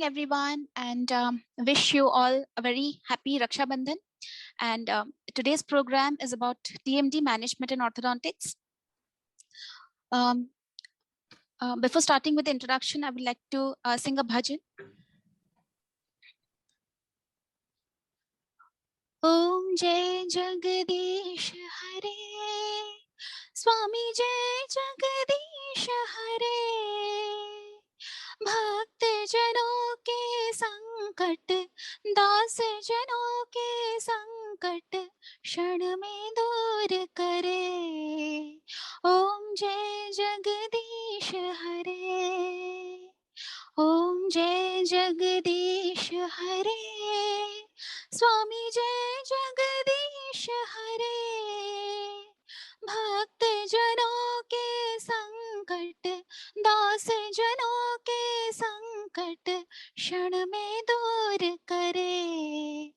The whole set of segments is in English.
everyone, and wish you all a very happy Raksha Bandhan. And today's program is about TMD management and orthodontics. Before starting with the introduction, I would like to sing a bhajan. Om Jai Jagadish Hare, Swami Jai Jagadish Hare. भक्त जनों के संकट, दास जनों के संकट क्षण में दूर करे। ओम जय जगदीश हरे, ओम जय जगदीश हरे, स्वामी जय जगदीश हरे। भक्त जनों के संकट, दास जनों के संकट क्षण में दूर करे।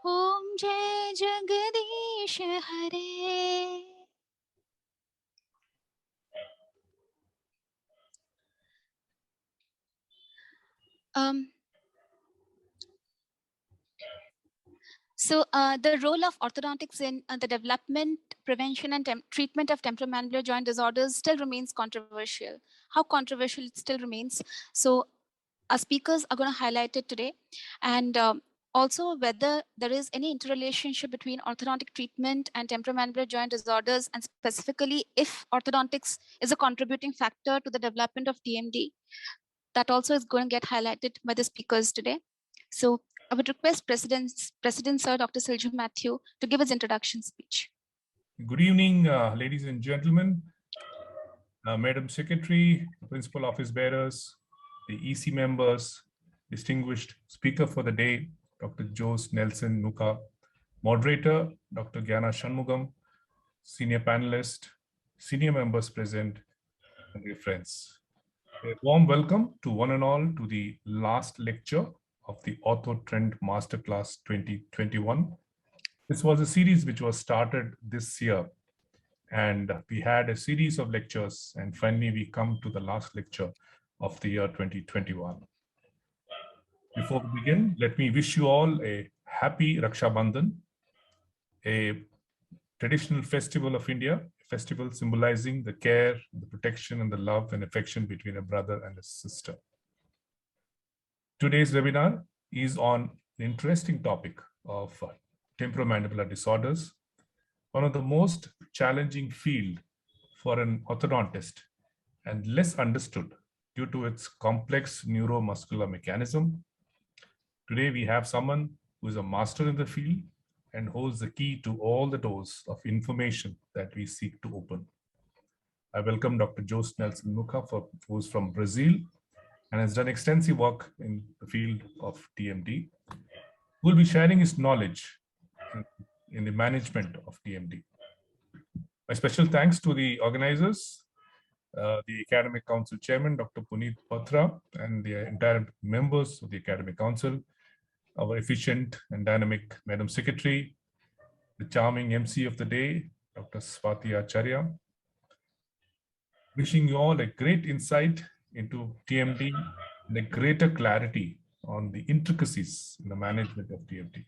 ओम जय जगदीश हरे। So the role of orthodontics in the development, prevention, and treatment of temporomandibular joint disorders still remains controversial. How controversial it still remains. So our speakers are going to highlight it today. And also whether there is any interrelationship between orthodontic treatment and temporomandibular joint disorders, and specifically if orthodontics is a contributing factor to the development of TMD. That also is going to get highlighted by the speakers today. So I would request President Sir Dr. Silju Matthew to give his introduction speech. Good evening, ladies and gentlemen, Madam Secretary, Principal Office Bearers, the EC members, distinguished speaker for the day, Dr. Jose Nelson Mucha, moderator, Dr. Gyana Shanmugam, senior panelist, senior members present, and dear friends. A warm welcome to one and all to the last lecture of the Ortho Trend Masterclass 2021. This was a series which was started this year, and we had a series of lectures, and finally we come to the last lecture of the year 2021. Before we begin, let me wish you all a happy Raksha Bandhan, a traditional festival of India, a festival symbolizing the care, the protection, and the love and affection between a brother and a sister. Today's webinar is on the interesting topic of temporomandibular disorders, one of the most challenging field for an orthodontist and less understood due to its complex neuromuscular mechanism. Today we have someone who is a master in the field and holds the key to all the doors of information that we seek to open. I welcome Dr. Jose Nelson Mucha, who is from Brazil and has done extensive work in the field of TMD, who will be sharing his knowledge in the management of TMD. My special thanks to the organizers, the Academic Council Chairman, Dr. Puneet Patra, and the entire members of the Academic Council, our efficient and dynamic Madam Secretary, the charming MC of the day, Dr. Swati Acharya. Wishing you all a great insight into TMD and a greater clarity on the intricacies in the management of TMD.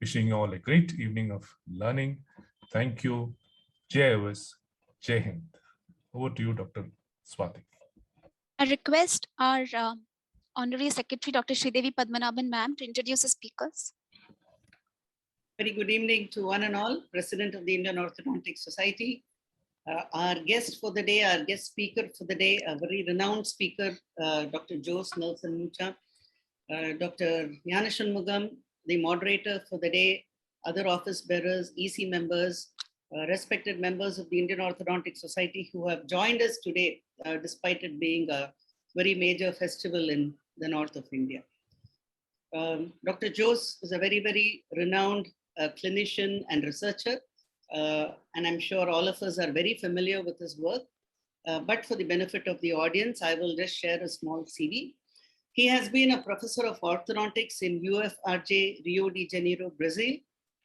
Wishing you all a great evening of learning. Thank you. Jai Avas, Jai Hind. Over to you, Dr. Swati. I request our Honorary Secretary, Dr. Sridevi Padmanabhan ma'am, to introduce the speakers. Very good evening to one and all. President of the Indian Orthodontic Society. Our guest for the day, our guest speaker for the day, a very renowned speaker, Dr. Jose Nelson Mucha, Dr. Gyana Shanmugam, the moderator for the day, other office bearers, EC members, respected members of the Indian Orthodontic Society who have joined us today, despite it being a very major festival in the north of India. Dr. Jose is a very, very renowned clinician and researcher. And I'm sure all of us are very familiar with his work. But for the benefit of the audience, I will just share a small CV. He has been a professor of orthodontics in UFRJ, Rio de Janeiro, Brazil.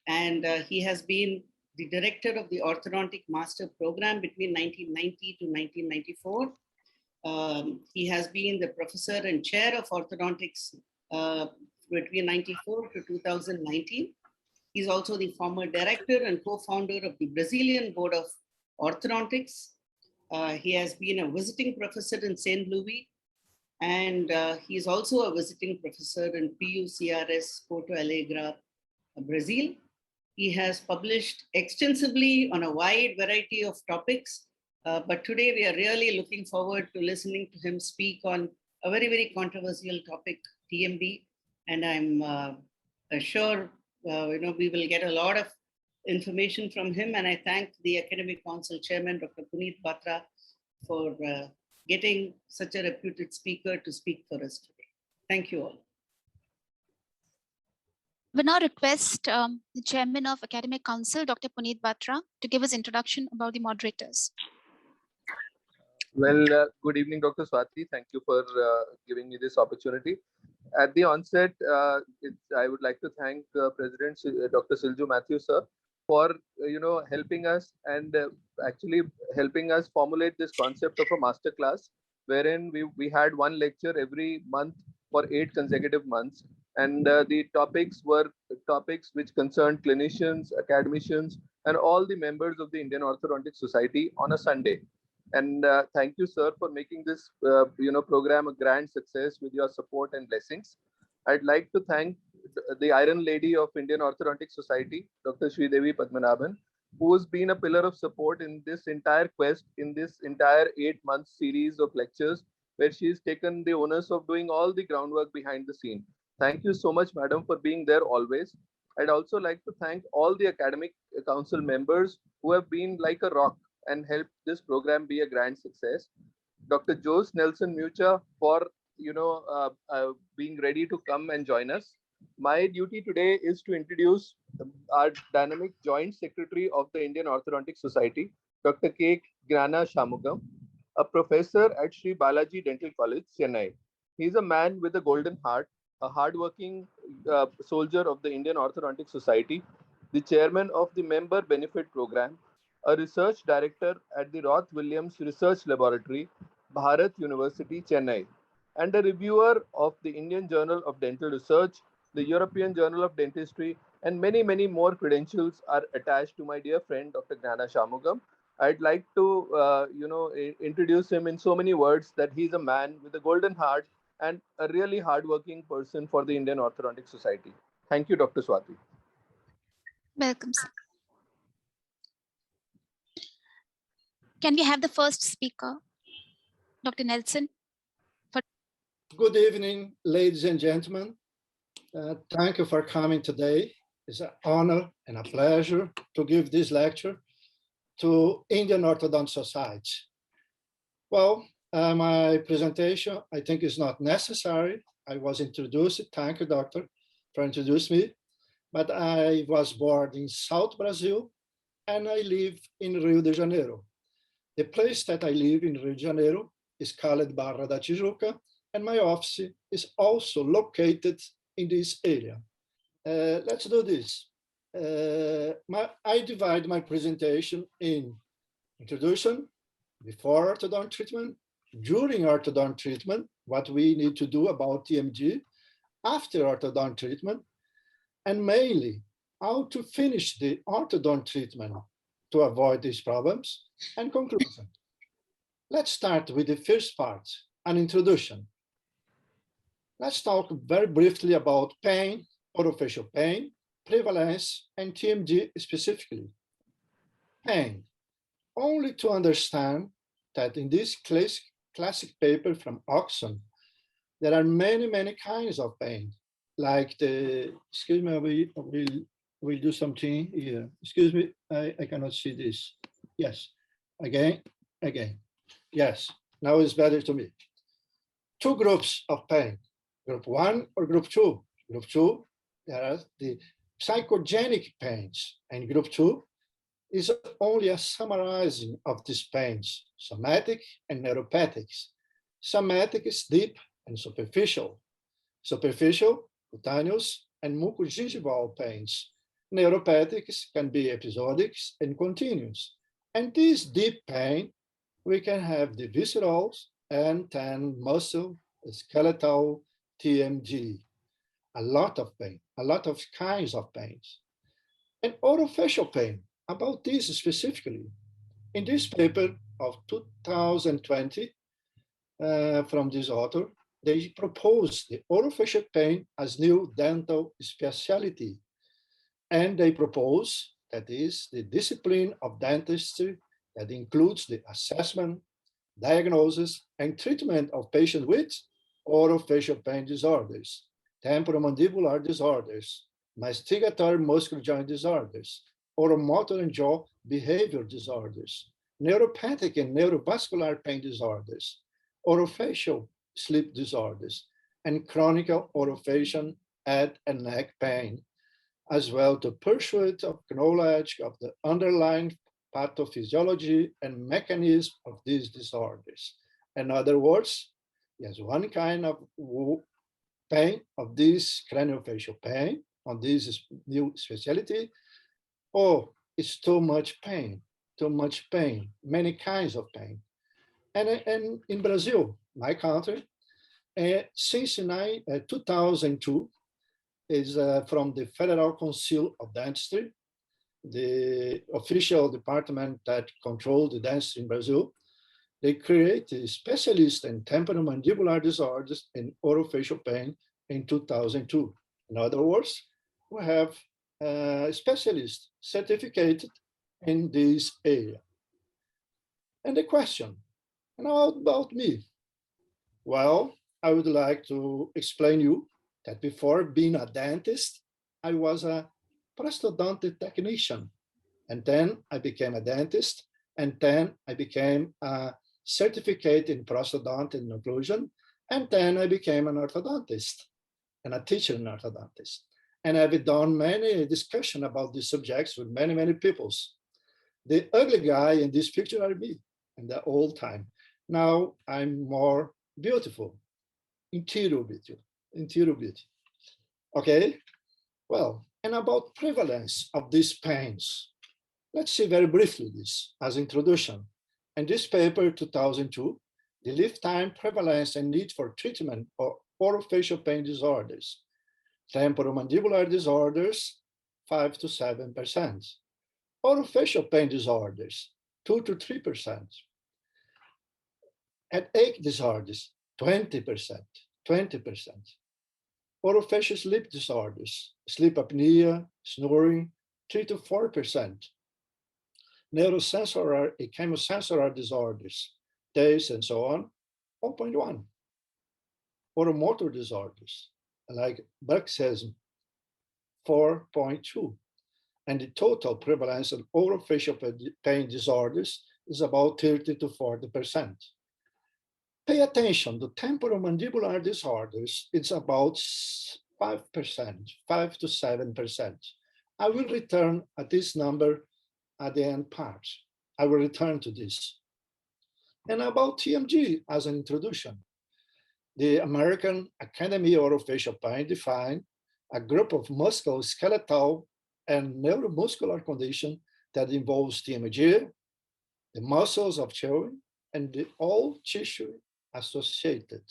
And he has been the director of the Orthodontic Master Program between 1990 to 1994. He has been the professor and chair of orthodontics between 94 to 2019. He's also the former director and co-founder of the Brazilian Board of Orthodontics. He has been a visiting professor in St. Louis, and he is also a visiting professor in PUCRS Porto Alegre, Brazil. He has published extensively on a wide variety of topics, but today we are really looking forward to listening to him speak on a very, very controversial topic, TMD, and I'm sure we will get a lot of information from him, and I thank the Academic Council Chairman, Dr. Puneet Batra, for getting such a reputed speaker to speak for us today. Thank you all. We now request the Chairman of Academic Council, Dr. Puneet Batra, to give us introduction about the moderators. Well, good evening, Dr. Swati. Thank you for giving me this opportunity. At the onset, I would like to thank President Dr. Silju Matthew, sir, for helping us and actually helping us formulate this concept of a master class, wherein we had one lecture every month for 8 consecutive months, and the topics were topics which concerned clinicians, academicians, and all the members of the Indian Orthodontic Society on a Sunday. And thank you, sir, for making this program a grand success with your support and blessings. I'd like to thank the Iron Lady of Indian Orthodontic Society, Dr. Sridevi Padmanabhan, who has been a pillar of support in this entire quest, in this entire 8-month series of lectures, where she's taken the onus of doing all the groundwork behind the scene. Thank you so much, madam, for being there always. I'd also like to thank all the academic council members who have been like a rock and helped this program be a grand success. Dr. Jose Nelson MUCHA for being ready to come and join us. My duty today is to introduce our dynamic joint secretary of the Indian Orthodontic Society, Dr. K. Gnana Shamugam, a professor at Sri Balaji Dental College, Chennai. He's a man with a golden heart, a hardworking soldier of the Indian Orthodontic Society, the chairman of the Member Benefit Program, a research director at the Roth Williams Research Laboratory, Bharat University, Chennai, and a reviewer of the Indian Journal of Dental Research, the European Journal of Dentistry, and many, many more credentials are attached to my dear friend, Dr. Gnana Shamugam. I'd like to, introduce him in so many words that he's a man with a golden heart and a really hardworking person for the Indian Orthodontic Society. Thank you, Dr. Swati. Welcome, sir. Can we have the first speaker, Dr. Nelson? Good evening, ladies and gentlemen. Thank you for coming today. It's an honor and a pleasure to give this lecture to Indian Orthodontic Society. Well, my presentation, I think, is not necessary. I was introduced. Thank you, doctor, for introducing me. But I was born in South Brazil, and I live in Rio de Janeiro. The place that I live in Rio de Janeiro is called Barra da Tijuca, and my office is also located in this area. Let's do this. I divide my presentation in introduction, before orthodontic treatment, during orthodontic treatment, what we need to do about TMD, after orthodontic treatment, and mainly how to finish the orthodontic treatment to avoid these problems, and conclusion. Let's start with the first part, an introduction. Let's talk very briefly about pain, orofacial pain, prevalence, and TMD specifically. Pain, only to understand that in this classic paper from Oxon, there are many, many kinds of pain, like the, excuse me, we'll do something here. Excuse me, I cannot see this. Yes, again. Yes, now it's better to me. 2 groups of pain, group 1 or group 2. Group 2, there are the psychogenic pains, and group 2 is only a summarizing of these pains, somatic and neuropathic. Somatic is deep and superficial. Superficial, cutaneous, and mucogingival pains. Neuropathic can be episodic and continuous. And this deep pain, we can have the visceral and then muscle, skeletal TMD. a lot of pain, a lot of kinds of pains. And orofacial pain, about this specifically. In this paper of 2020 from this author, they proposed the orofacial pain as new dental specialty. And they propose, that is, the discipline of dentistry that includes the assessment, diagnosis, and treatment of patients with orofacial pain disorders, temporomandibular disorders, masticatory muscular joint disorders, oromotor and jaw behavior disorders, neuropathic and neurovascular pain disorders, orofacial sleep disorders, and chronic orofacial head and neck pain, as well to pursuit of knowledge of the underlying pathophysiology and mechanism of these disorders. In other words, there's one kind of pain, of this craniofacial pain, on this new specialty. Oh, it's too much pain, many kinds of pain. And in Brazil, my country, since 2002, is from the Federal Council of Dentistry, the official department that controls the dentistry in Brazil. They created specialists in temporomandibular disorders and orofacial pain in 2002. In other words, we have specialists certificated in this area. And the question, now about me? Well, I would like to explain you that before being a dentist, I was a prosthodontic technician. And then I became a dentist. And then I became a certificate in prosthodontic and occlusion. And then I became an orthodontist and a teacher in orthodontist. And I've done many discussions about these subjects with many, many peoples. The ugly guy in this picture are me in the old time. Now I'm more beautiful, interior beauty. Okay, well, and about prevalence of these pains. Let's see very briefly this as introduction. In this paper, 2002, the lifetime prevalence and need for treatment of orofacial pain disorders. Temporomandibular disorders, 5 to 7%. Orofacial pain disorders, 2 to 3%. Headache disorders, 20%. Orofacial sleep disorders, sleep apnea, snoring, 3 to 4%. Neurosensory and chemosensory disorders, taste and so on, 1.1. Oromotor disorders, like bruxism, 4.2. And the total prevalence of orofacial pain disorders is about 30 to 40%. Pay attention, the temporomandibular disorders, it's about 5%, 5 to 7%. I will return at this number at the end part. I will return to this. And about TMD as an introduction. The American Academy of Orofacial Pain defined a group of musculoskeletal and neuromuscular condition that involves TMD, the muscles of children, and the all tissue associated.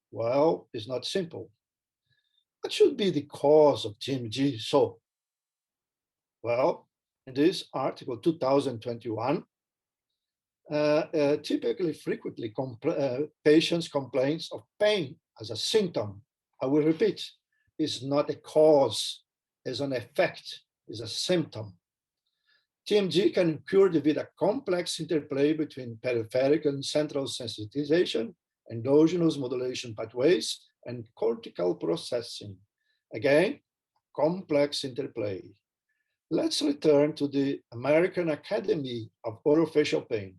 Well, it's not simple. What should be the cause of TMD? So, well, in this article 2021, typically frequently patients complain of pain as a symptom. I will repeat, it's not a cause, it's an effect, it's a symptom. TMD can occur due to a complex interplay between peripheral and central sensitization, endogenous modulation pathways, and cortical processing. Again, complex interplay. Let's return to the American Academy of Orofacial Pain.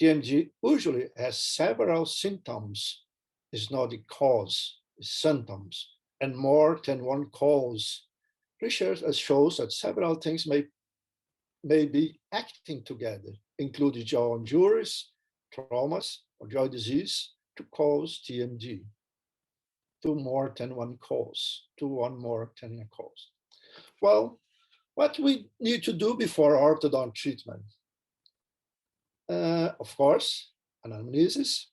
TMD usually has several symptoms. It's not the cause, it's symptoms, and more than one cause. Research shows that several things may be acting together, including jaw injuries, traumas, or jaw disease to cause TMD. To one more than a cause. Well, what we need to do before orthodont treatment? Of course, anamnesis,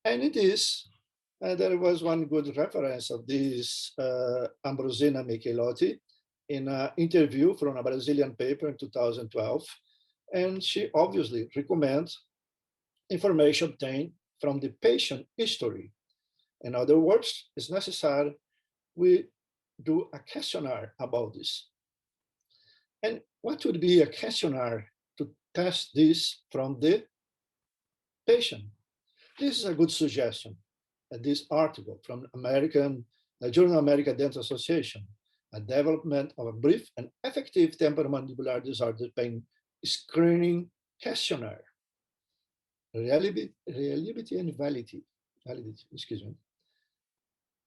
and it is There was one good reference of this Ambrosina Michelotti in an interview from a Brazilian paper in 2012. And she obviously recommends information obtained from the patient history. In other words, it's necessary we do a questionnaire about this. And what would be a questionnaire to test this from the patient? This is a good suggestion. This article from Journal American Dental Association, a development of a brief and effective temporomandibular disorder pain screening questionnaire. Reliability and validity, excuse me.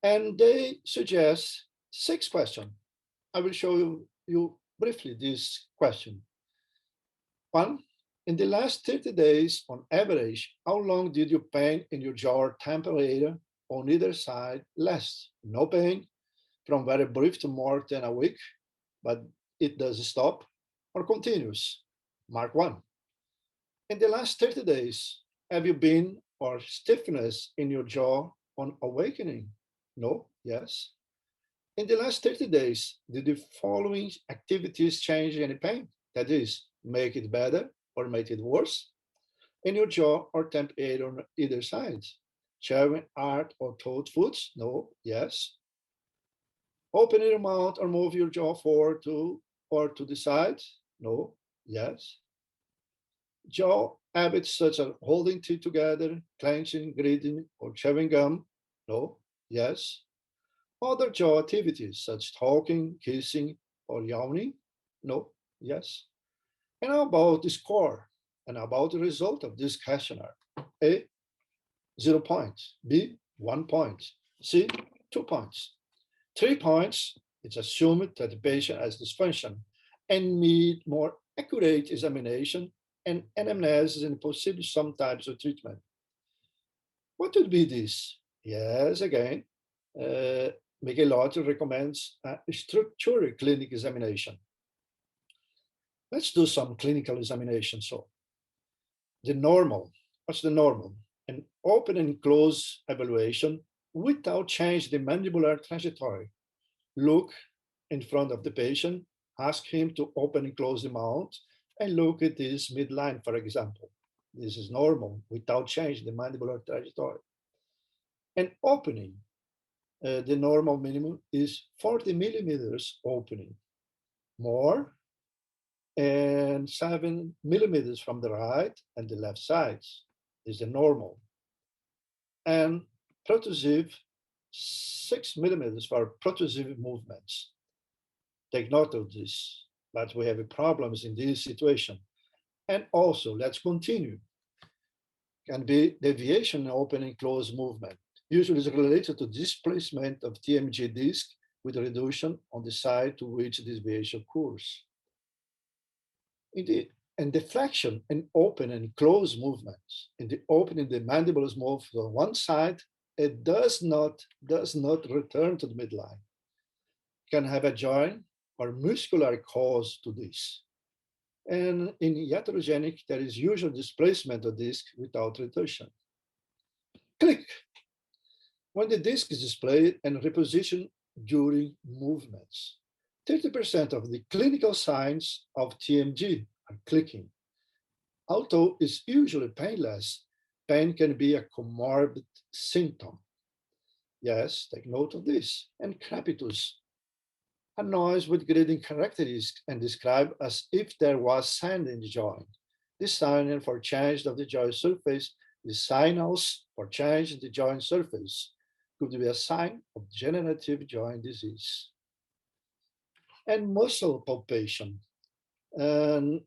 And they suggest 6 questions. I will show you briefly this question. 1, in the last 30 days, on average, how long did your pain in your jaw temperature on either side last? No pain, from very brief to more than a week, but it does stop, or continues. Mark 1. In the last 30 days, have you been or stiffness in your jaw on awakening? No, yes. In the last 30 days, did the following activities change any pain? That is, make it better or make it worse? In your jaw or temperature on either side? Chewing hard or thought foods? No, yes. Open your mouth or move your jaw forward to or to the side? No, yes. Jaw habits such as holding teeth together, clenching, gritting, or chewing gum? No, yes. Other jaw activities such as talking, kissing, or yawning? No, yes. And how about the score? And about the result of this questionnaire? A, 0 points. B, 1 point. C, 2 points. 3 points, it's assumed that the patient has dysfunction and need more accurate examination and anamnesis and possibly some types of treatment. What would be this? Yes, again, Michelotti recommends a structured clinic examination. Let's do some clinical examination. So, the normal, what's the normal? An open and close evaluation without change the mandibular trajectory. Look in front of the patient, ask him to open and close the mouth, and look at this midline, for example. This is normal without change the mandibular trajectory. And opening, the normal minimum is 40 millimeters opening. More, and 7 millimeters from the right and the left sides is the normal. And protrusive, 6 millimeters for protrusive movements. Take note of this, but we have problems in this situation. And also, let's continue. Can be deviation, open and close movement. Usually is related to displacement of TMG disc with reduction on the side to which this deviation occurs. And deflection and open and close movements. In the opening, the mandible is moved to one side. It does not return to the midline. Can have a joint or muscular cause to this. And in iatrogenic, there is usual displacement of disc without retention. Click. When the disc is displayed and repositioned during movements. 30% of the clinical signs of TMG are clicking. Although it's usually painless, pain can be a comorbid symptom. Yes, take note of this. And crepitus, a noise with grating characteristics and described as if there was sand in the joint. This signal for change of the joint surface, the signals for change in the joint surface could be a sign of degenerative joint disease. And muscle palpation. And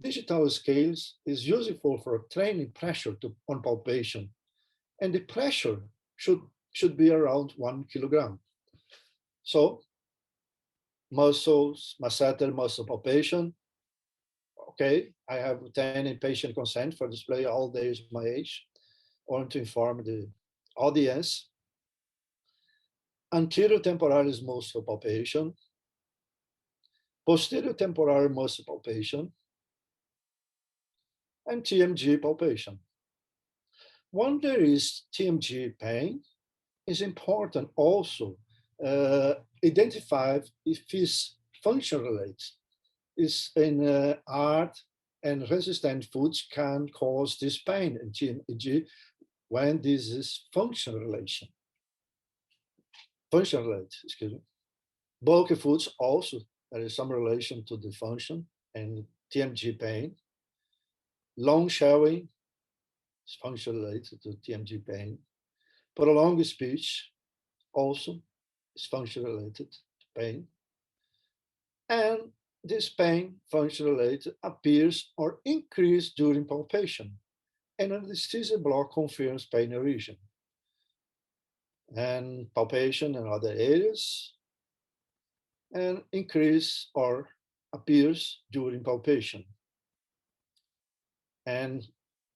digital scales is useful for training pressure on palpation. And the pressure should be around 1 kilogram. So muscles, masseter muscle palpation. Okay, I have obtained patient consent for display all days my age, or to inform the audience. Anterior temporalis muscle palpation, posterior temporal muscle palpation, and TMG palpation. When there is TMG pain, it's important also identify if it's function related. Is in hard and resistant foods can cause this pain in TMG when this is function relation. Function related, excuse me. Bulky foods also, there is some relation to the function and TMG pain. Long showing is function related to TMG pain. Prolonged speech also is function related to pain. And this pain, function related, appears or increases during palpation. And anesthesia block confirms pain region. And palpation in other areas, and increase or appears during palpation. And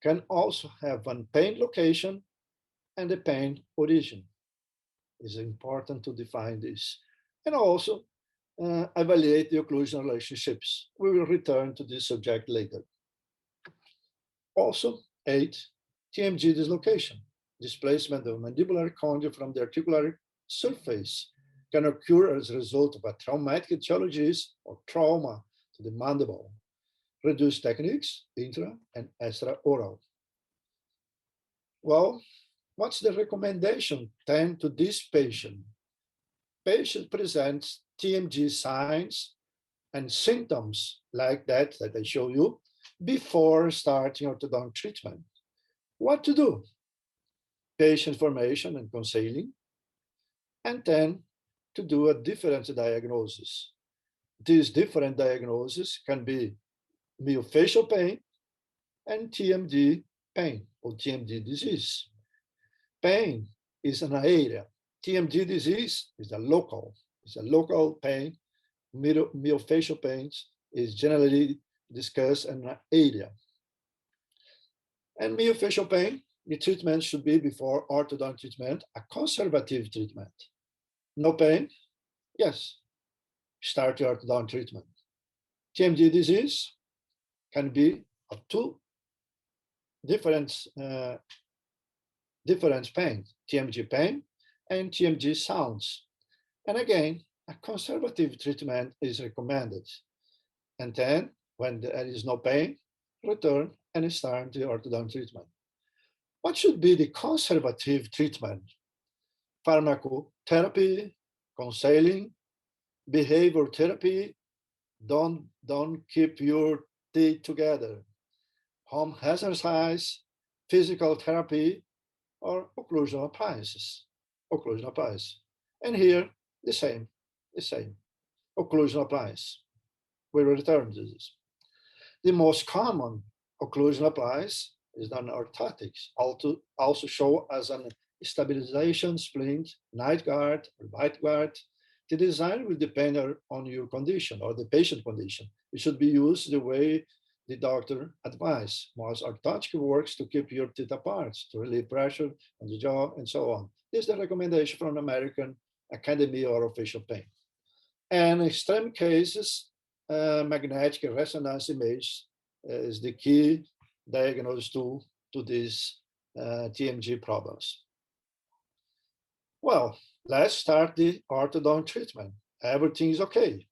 can also have one pain location and a pain origin. It's important to define this. And also evaluate the occlusion relationships. We will return to this subject later. Also, 8, TMG dislocation. Displacement of mandibular condyle from the articular surface can occur as a result of a traumatic etiologies or trauma to the mandible. Reduced techniques, intra and extraoral. Well, what's the recommendation then to this patient? Patient presents TMG signs and symptoms like that I show you before starting orthodontic treatment. What to do? Patient formation and counseling, and then to do a different diagnosis. These different diagnoses can be myofascial pain and TMD pain or TMD disease. Pain is an area. TMD disease is a local pain. Myofascial pains is generally discussed in an area. And myofascial pain, the treatment should be before orthodontic treatment, a conservative treatment. No pain? Yes, start your orthodontic treatment. TMD disease can be of two different pains, TMG pain and TMG sounds. And again, a conservative treatment is recommended. And then when there is no pain, return and start the orthodontic treatment. What should be the conservative treatment? Pharmacotherapy, counseling, behavior therapy. Don't keep your teeth together. Home exercise, physical therapy, or occlusional appliances. And here, the same. Occlusional appliance. We will return to this. The most common occlusional appliance is done orthotics, also show as an stabilization splint, night guard, or bite guard. The design will depend on your condition or the patient condition. It should be used the way the doctor advised. Most orthotic works to keep your teeth apart, to relieve pressure on the jaw, and so on. This is the recommendation from American Academy of Orofacial Pain. And in extreme cases, magnetic resonance image is the key diagnosis tool to these TMG problems. Well, let's start the orthodontic treatment. Everything is okay.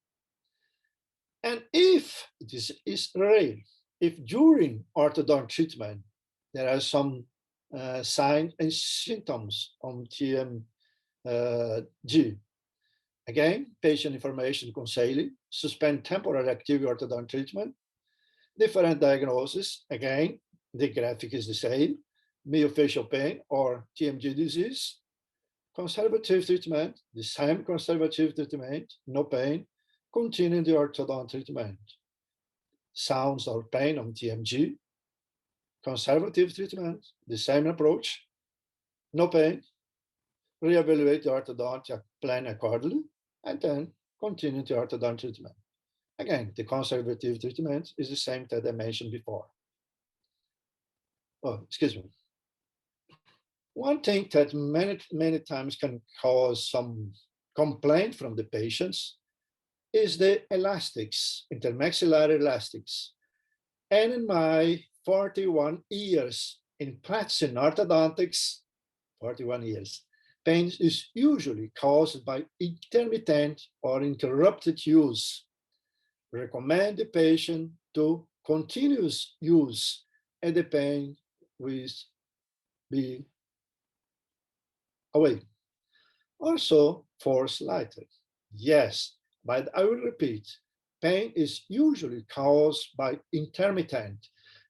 And if it is rare, if during orthodontic treatment there are some signs and symptoms on TMG, again, patient information counseling, suspend temporary active orthodontic treatment, different diagnosis, again, the graphic is the same, myofascial pain or TMG disease, conservative treatment, the same conservative treatment, no pain, continue the orthodontic treatment. Sounds or pain on TMG, conservative treatment, the same approach, no pain, reevaluate the orthodontic plan accordingly, and then continue the orthodontic treatment. Again, the conservative treatment is the same that I mentioned before. Oh, excuse me. One thing that many times can cause some complaint from the patients is the elastics, intermaxillary elastics. And in my 41 years in practicing orthodontics, 41 years, pain is usually caused by intermittent or interrupted use. Recommend the patient to continuous use and the pain will be away. Also, force lighter. Yes, but I will repeat, pain is usually caused by intermittent.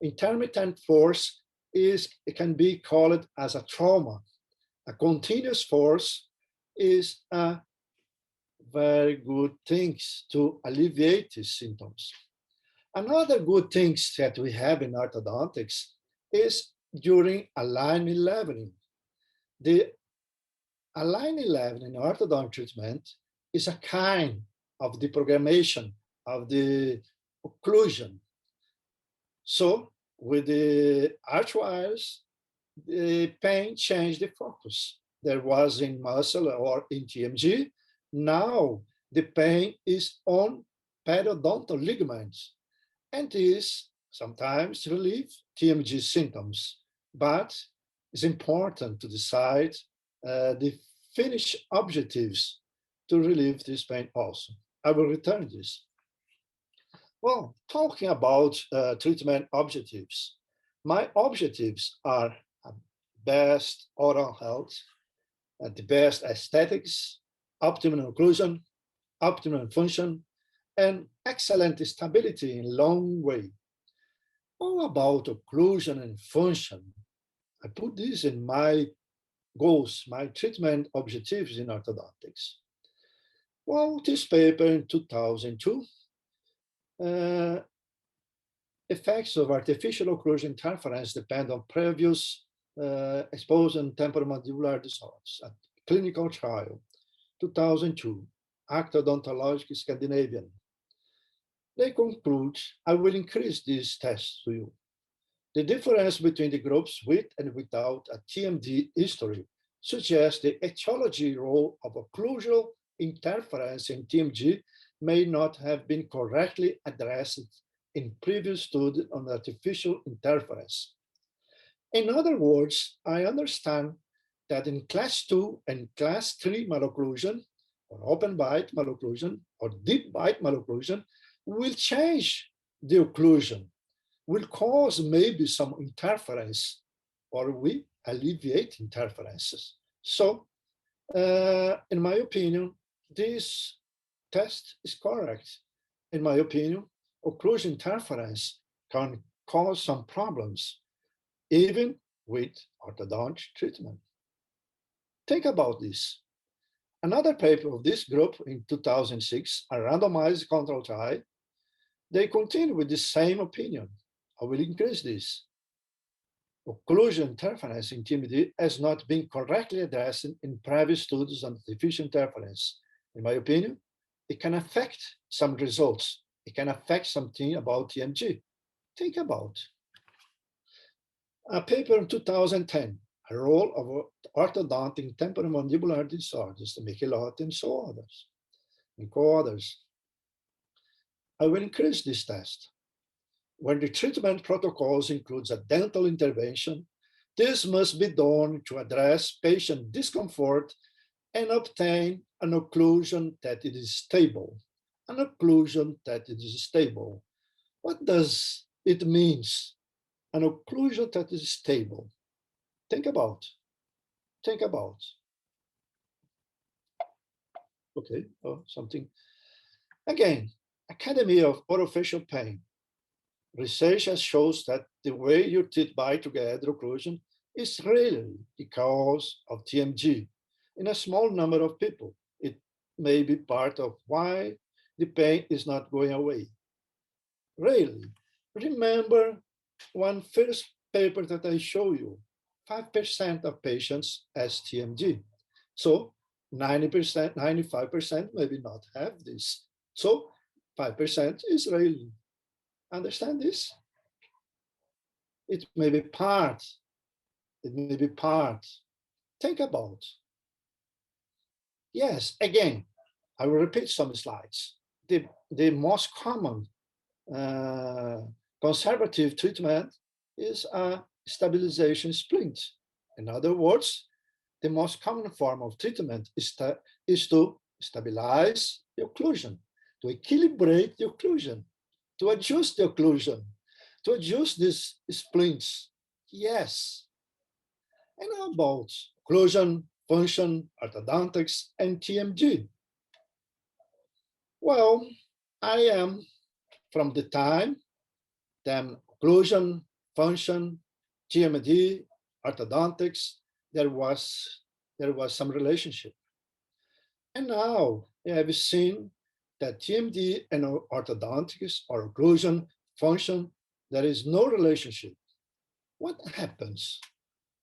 Intermittent force it can be called as a trauma. A continuous force is a very good thing to alleviate these symptoms. Another good thing that we have in orthodontics is during alignment leveling. The alignment leveling in orthodontic treatment is a kind of deprogrammation of the occlusion. So with the arch wires, the pain changed the focus. There was in muscle or in TMG. Now the pain is on periodontal ligaments and is sometimes relieve TMG symptoms, but it's important to decide the finished objectives to relieve this pain also. I will return this. Well, talking about treatment objectives, my objectives are best oral health, the best aesthetics, optimal occlusion, optimal function, and excellent stability in long way. All about occlusion and function. I put this in my goals, my treatment objectives in orthodontics. Well, this paper in 2002, effects of artificial occlusion interference depend on previous exposure and temporomandibular disorders. A clinical trial, 2002, Act Odontologic Scandinavian. They conclude, I will increase these tests to you. The difference between the groups with and without a TMD history suggests the etiology role of occlusal interference in TMG may not have been correctly addressed in previous studies on artificial interference. In other words, I understand that in class 2 and class 3 malocclusion, or open bite malocclusion, or deep bite malocclusion, will change the occlusion, will cause maybe some interference, or we alleviate interferences. So, in my opinion, this test is correct. In my opinion, occlusion interference can cause some problems, even with orthodontic treatment. Think about this. Another paper of this group in 2006, a randomized control trial, they continue with the same opinion. I will increase this. Occlusion interference in TMD has not been correctly addressed in previous studies on artificial interference. In my opinion, it can affect some results. It can affect something about TMG. Think about a paper in 2010, a role of orthodontic temporomandibular disorders, the Michelot and so others, and co-others. I will increase this test. When the treatment protocols includes a dental intervention, this must be done to address patient discomfort and obtain an occlusion that it is stable. An occlusion that it is stable. What does it mean? An occlusion that is stable. Think about. Think about. Okay, oh, something. Again, Academy of Orofacial Pain. Research has shows that the way your teeth bite together occlusion is really the cause of TMG in a small number of people. It may be part of why the pain is not going away. Really, remember one first paper that I show you, 5% of patients has TMG. So 90%, 95% maybe not have this. So 5% is really. Understand this? It may be part. It may be part. Think about. Yes, again, I will repeat some slides. The most common conservative treatment is a stabilization splint. In other words, the most common form of treatment is to stabilize the occlusion, to equilibrate the occlusion, to adjust the occlusion, to adjust these splints. Yes. And how about occlusion, function, orthodontics, and TMD? Well, I am from the time, then occlusion, function, TMD, orthodontics, there was some relationship. And now I have seen that TMD and orthodontics or occlusion, function, there is no relationship. What happens?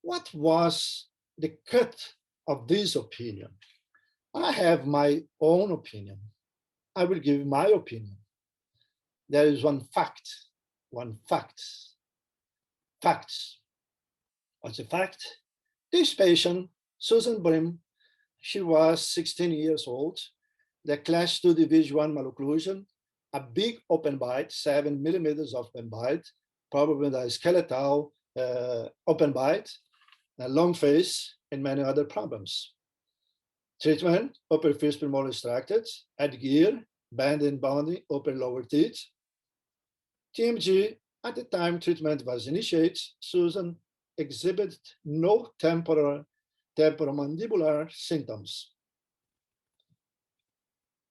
What was the cut of this opinion? I have my own opinion. I will give my opinion. There is one fact. Facts. What's the fact? This patient, Susan Brim, she was 16 years old, the class 2 division 1 malocclusion, a big open bite, 7 millimeters of open bite, probably the skeletal open bite, a long face, and many other problems. Treatment, upper first premolar extracted, adgear, band and bonding, upper lower teeth. TMG, at the time treatment was initiated, Susan exhibited no temporomandibular symptoms.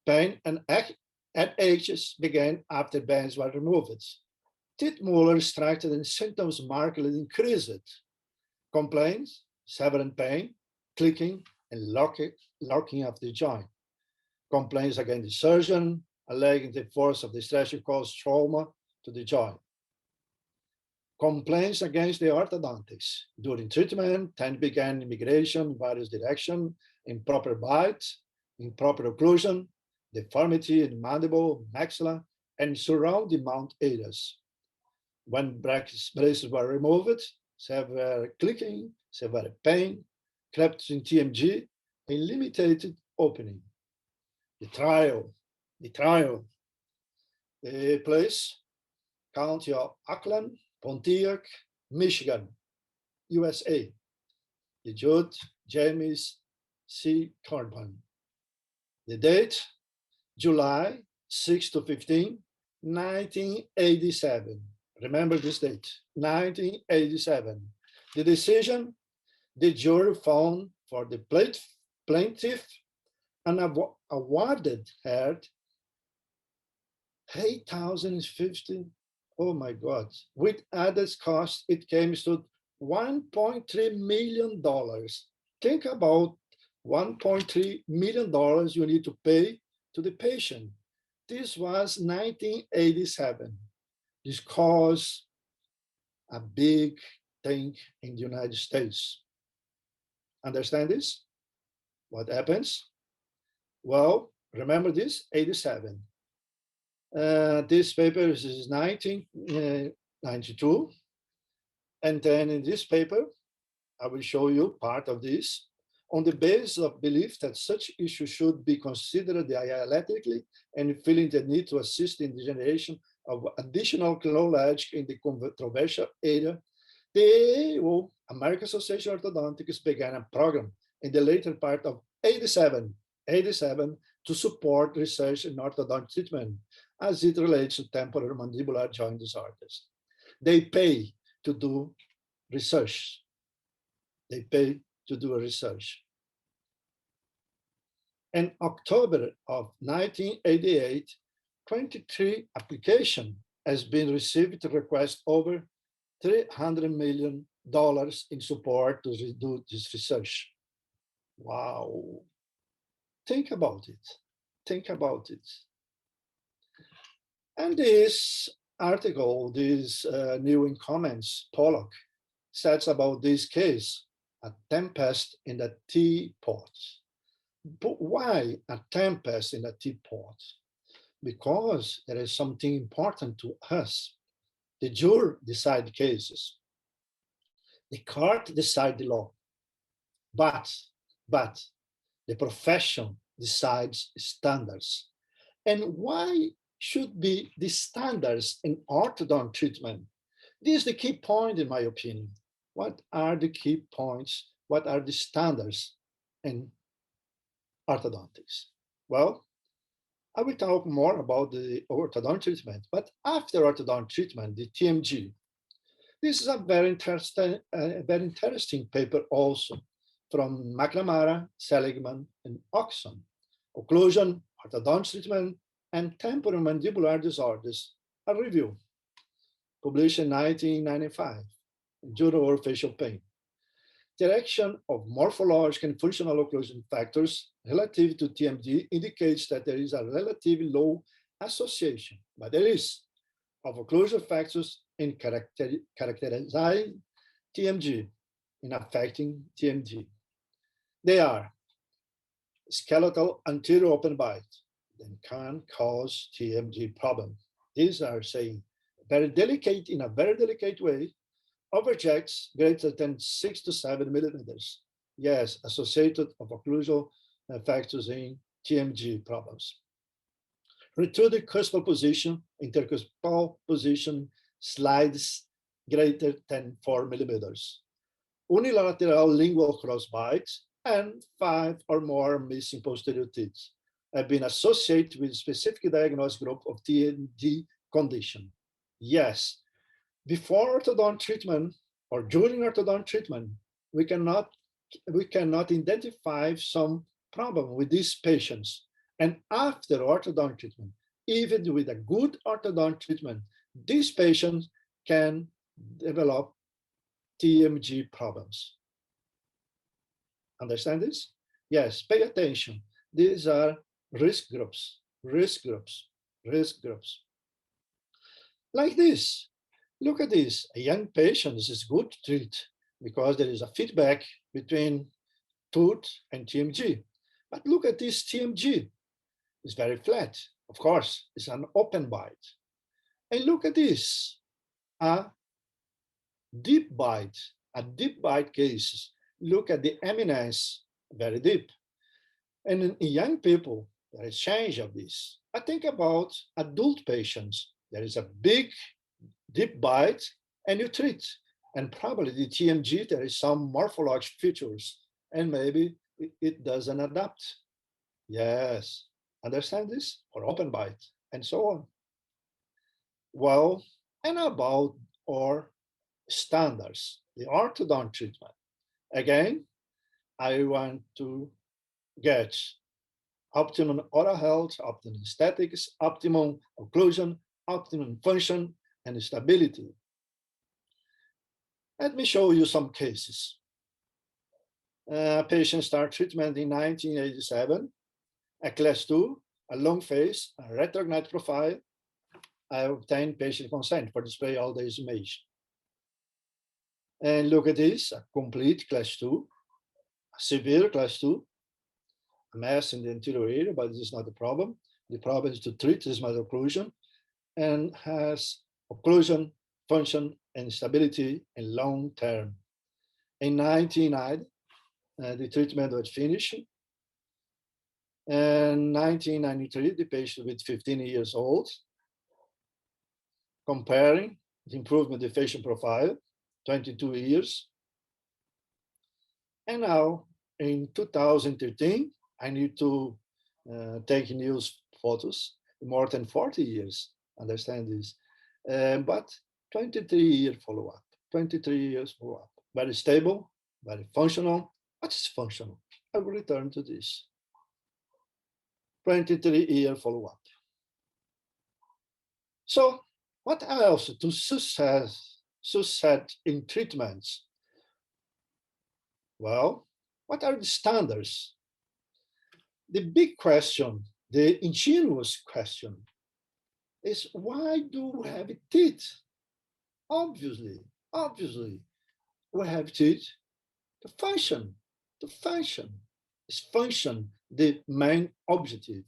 Pain and aches began after bands were removed. Teeth molar extracted and symptoms markedly increased. Complaints, severe pain, clicking, and locking of the joint. Complaints against the surgeon, alleging the force of the stretcher caused trauma to the joint. Complaints against the orthodontics. During treatment, time began immigration in various directions, improper bites, improper occlusion, deformity in mandible, maxilla, and surrounding mouth areas. When braces were removed, severe clicking, severe pain, crept in TMG, a limited opening. The trial, the place, County of Auckland, Pontiac, Michigan, USA. The judge, James C. Thornton. The date, July 6 to 15, 1987. Remember this date, 1987. The decision, the jury found for the plaintiff and awarded her $8,050. Oh my God. With added cost, it came to $1.3 million. Think about $1.3 million you need to pay to the patient. This was 1987. This caused a big thing in the United States. Understand this? What happens? Well, remember this, 87. This paper is 1992. And then in this paper, I will show you part of this. On the basis of belief that such issues should be considered dialectically and feeling the need to assist in the generation of additional knowledge in the controversial area, the American Association of Orthodontics began a program in the later part of 87 to support research in orthodontic treatment as it relates to temporal mandibular joint disorders. They pay to do research. They pay to do research. In October of 1988, 23 applications has been received to request over $300 million in support to do this research. Wow. Think about it. Think about it. And this article, this new in comments, Pollock, says about this case, a tempest in the teapot. But why a tempest in the teapot? Because there is something important to us. The jury decide cases. The court decide the law. But the profession decides standards. And why should be the standards in orthodont treatment? This is the key point in my opinion. What are the key points what are the standards in orthodontics? Well, I will talk more about the orthodontic treatment, but after orthodontic treatment, the TMG, this is a very interesting paper also from McNamara, Seligman, and Oxon. Occlusion, orthodontic treatment, and temporomandibular disorders, a review, published in 1995, Journal of Facial Pain. Direction of morphological and functional occlusion factors relative to TMD indicates that there is a relatively low association, but there is, of occlusion factors in characterizing TMG, in affecting TMD. They are skeletal anterior open bite, that can cause TMD problem. These are saying very delicate, in a very delicate way, objects greater than 6 to 7 millimeters. Yes, associated of occlusion factors in TMG problems. Retruded cuspal position, intercuspal position slides greater than 4 millimeters. Unilateral lingual crossbite and 5 or more missing posterior teeth have been associated with a specific diagnostic group of TMD condition. Yes, before orthodontic treatment or during orthodontic treatment, we cannot identify some problem with these patients. And after orthodontic treatment, even with a good orthodontic treatment, these patients can develop TMG problems. Understand this? Yes, pay attention. These are risk groups, risk groups, risk groups. Like this. Look at this. A young patient is good to treat because there is a feedback between tooth and TMG. But look at this TMG. It's very flat. Of course, it's an open bite. And look at this. A deep bite case. Look at the eminence, very deep. And in young people, there is change of this. I think about adult patients. There is a big deep bite and you treat. And probably the TMG, there is some morphological features and maybe it doesn't adapt. Yes, understand this? Or open bite and so on. Well, and about our standards, the orthodont treatment. Again, I want to get optimum oral health, optimum aesthetics, optimum occlusion, optimum function, and stability. Let me show you some cases. Patient start treatment in 1987, a class 2, a long face, a retrograde profile. I obtained patient consent for display all the image. And look at this, a complete class 2, a severe class 2, a mass in the anterior area, but this is not the problem. The problem is to treat this malocclusion and has occlusion, function, and stability in long term. In 1990, the treatment was finished. In 1993, the patient with 15 years old, comparing the improvement of the facial profile, 22 years. And now in 2013, I need to take news photos, more than 40 years, understand this. But 23-year follow-up, 23 years follow-up. Very stable, very functional. What is functional? I will return to this. 23-year follow-up. So what else to success in treatments? Well, what are the standards? The big question, the ingenious question, is why do we have teeth? Obviously, we have teeth to function, Is function the main objective?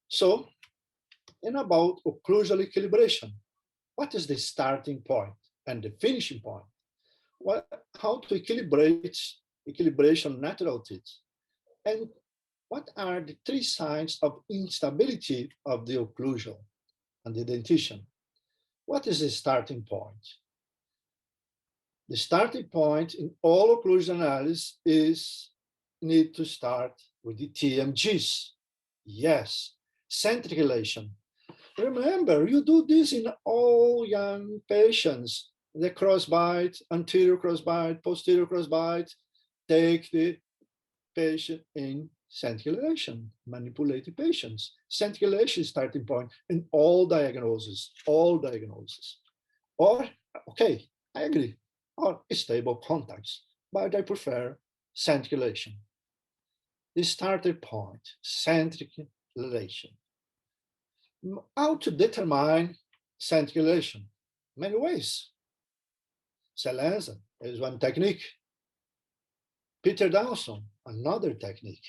So, and about occlusal equilibration, what is the starting point and the finishing point? How to equilibration natural teeth? And what are the 3 signs of instability of the occlusion and the dentition? What is the starting point? The starting point in all occlusion analysis is need to start with the TMGs. Yes, centric relation. Remember, you do this in all young patients. The crossbite, anterior crossbite, posterior crossbite, take the patient in centric relation, manipulating patients. Centric relation is starting point in all diagnoses, all diagnoses. Or, okay, I agree, or stable contacts, but I prefer centric relation. The starting point, centric relation. How to determine centric relation? Many ways. Salenza is one technique. Peter Dawson, another technique.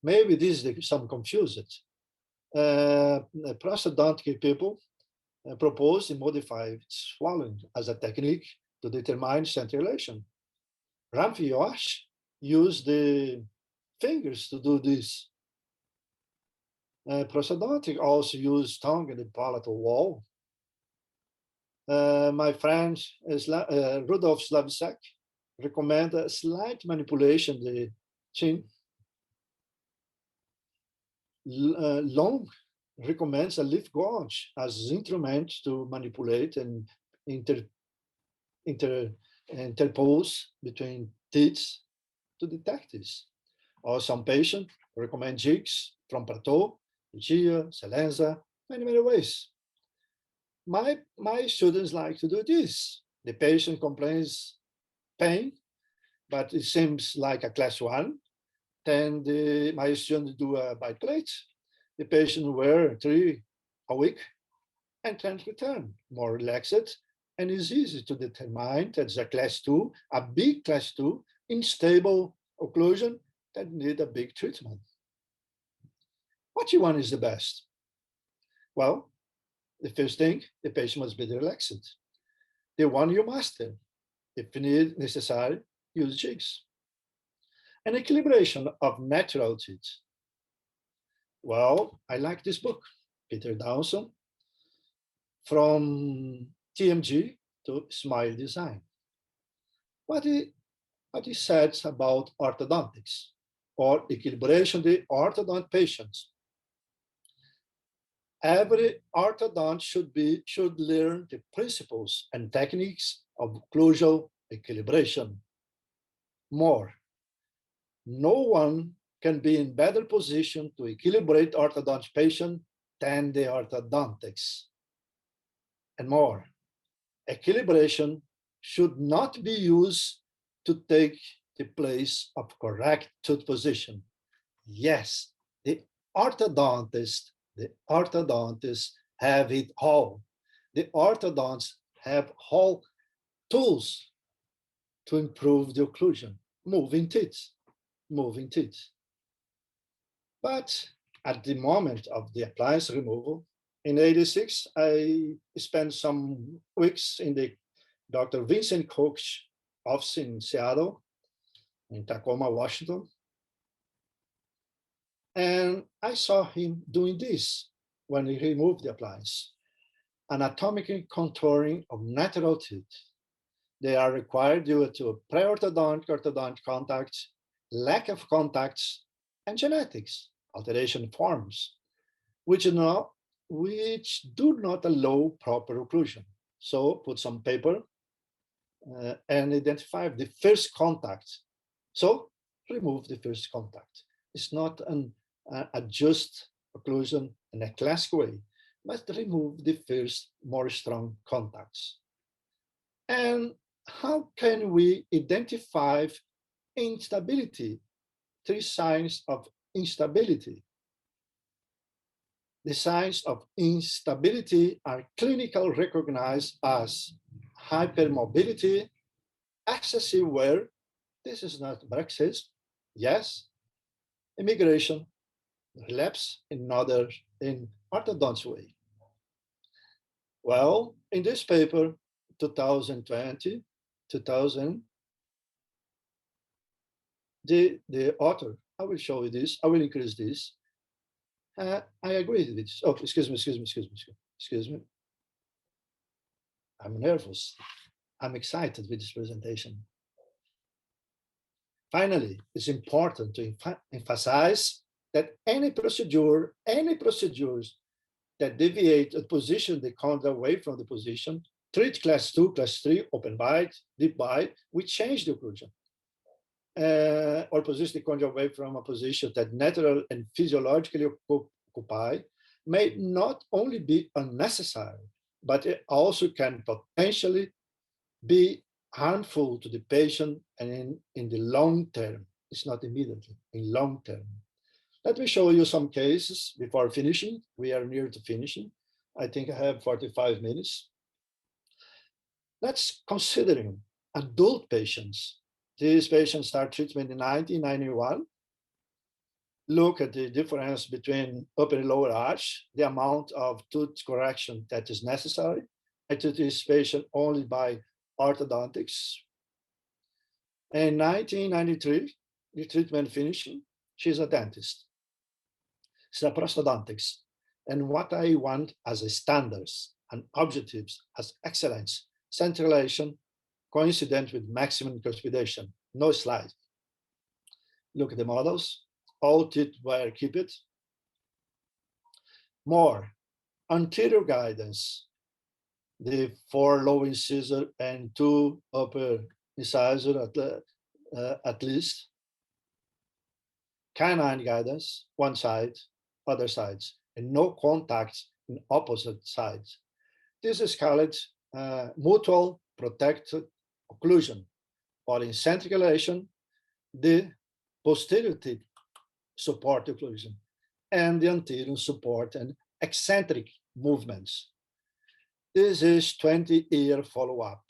Maybe this is some confused. Prosthodontic people propose and modify swallowing as a technique to determine centric relation. Ramfi Yosh used the fingers to do this. Prosthodontic also use tongue in the palatal wall. My friend Rudolf Slavsek recommend a slight manipulation of the chin. Long recommends a lift gauge as instrument to manipulate and interpose between teeth to detect this. Or some patient recommend jigs from Plateau, Lucia, Salenza, many ways. My students like to do this. The patient complains pain, but it seems like a class 1. Then my students do a bite plate. The patient wear 3 a week and then return more relaxed, and it's easy to determine that's a class 2, a big class 2, unstable occlusion that need a big treatment. What you want is the best? Well, the first thing, the patient must be relaxed. The one you master. If necessary, use jigs. An equilibration of natural teeth. Well, I like this book, Peter Dawson, From TMG to Smile Design. What he says about orthodontics or equilibration of the orthodont patients. Every orthodont should learn the principles and techniques of occlusal equilibration. More, no one can be in better position to equilibrate orthodontic patient than the orthodontics. And more, equilibration should not be used to take the place of correct tooth position. Yes, the orthodontists have it all. The orthodonts have all tools to improve the occlusion, moving teeth. But at the moment of the appliance removal, in '86, I spent some weeks in the Dr. Vincent Koch's office in Seattle, in Tacoma, Washington. And I saw him doing this when he removed the appliance. Anatomic contouring of natural teeth. They are required due to pre-orthodontic, orthodontic contacts, lack of contacts, and genetics, alteration forms, which do not allow proper occlusion. So put some paper and identify the first contact. So remove the first contact. It's not an adjust occlusion in a classic way, but remove the first more strong contacts. And how can we identify instability? 3 signs of instability. The signs of instability are clinically recognized as hypermobility, excessive wear. This is not Brexit. Yes. Immigration, relapse in orthodontic way. Well, in this paper, 2020, the author, I will show you this, I will increase this. I agree with this. Oh, excuse me. I'm nervous. I'm excited with this presentation. Finally, it's important to emphasize that any procedures that deviate a position the condyle away from the position, treat class 2, class 3, open bite, deep bite, we change the occlusion. Or position the condyle away from a position that natural and physiologically occupy may not only be unnecessary, but it also can potentially be harmful to the patient and in the long term. It's not immediately, in long term. Let me show you some cases before finishing. We are near to finishing. I think I have 45 minutes. Let's consider adult patients. These patients start treatment in 1991. Look at the difference between upper and lower arch, the amount of tooth correction that is necessary. I treat this patient only by orthodontics. In 1993, the treatment finishing, she's a dentist. She's a prosthodontics. And what I want as a standards and objectives as excellence, centralization, coincident with maximum cuspidation, no slide. Look at the models, all teeth were kept. More, anterior guidance, the 4 low incisor and 2 upper incisor at least. Canine guidance, one side, other sides, and no contact in opposite sides. This is called mutual protected occlusion, or in centralization, the posterior teeth support occlusion, and the anterior support and eccentric movements. This is 20-year follow-up,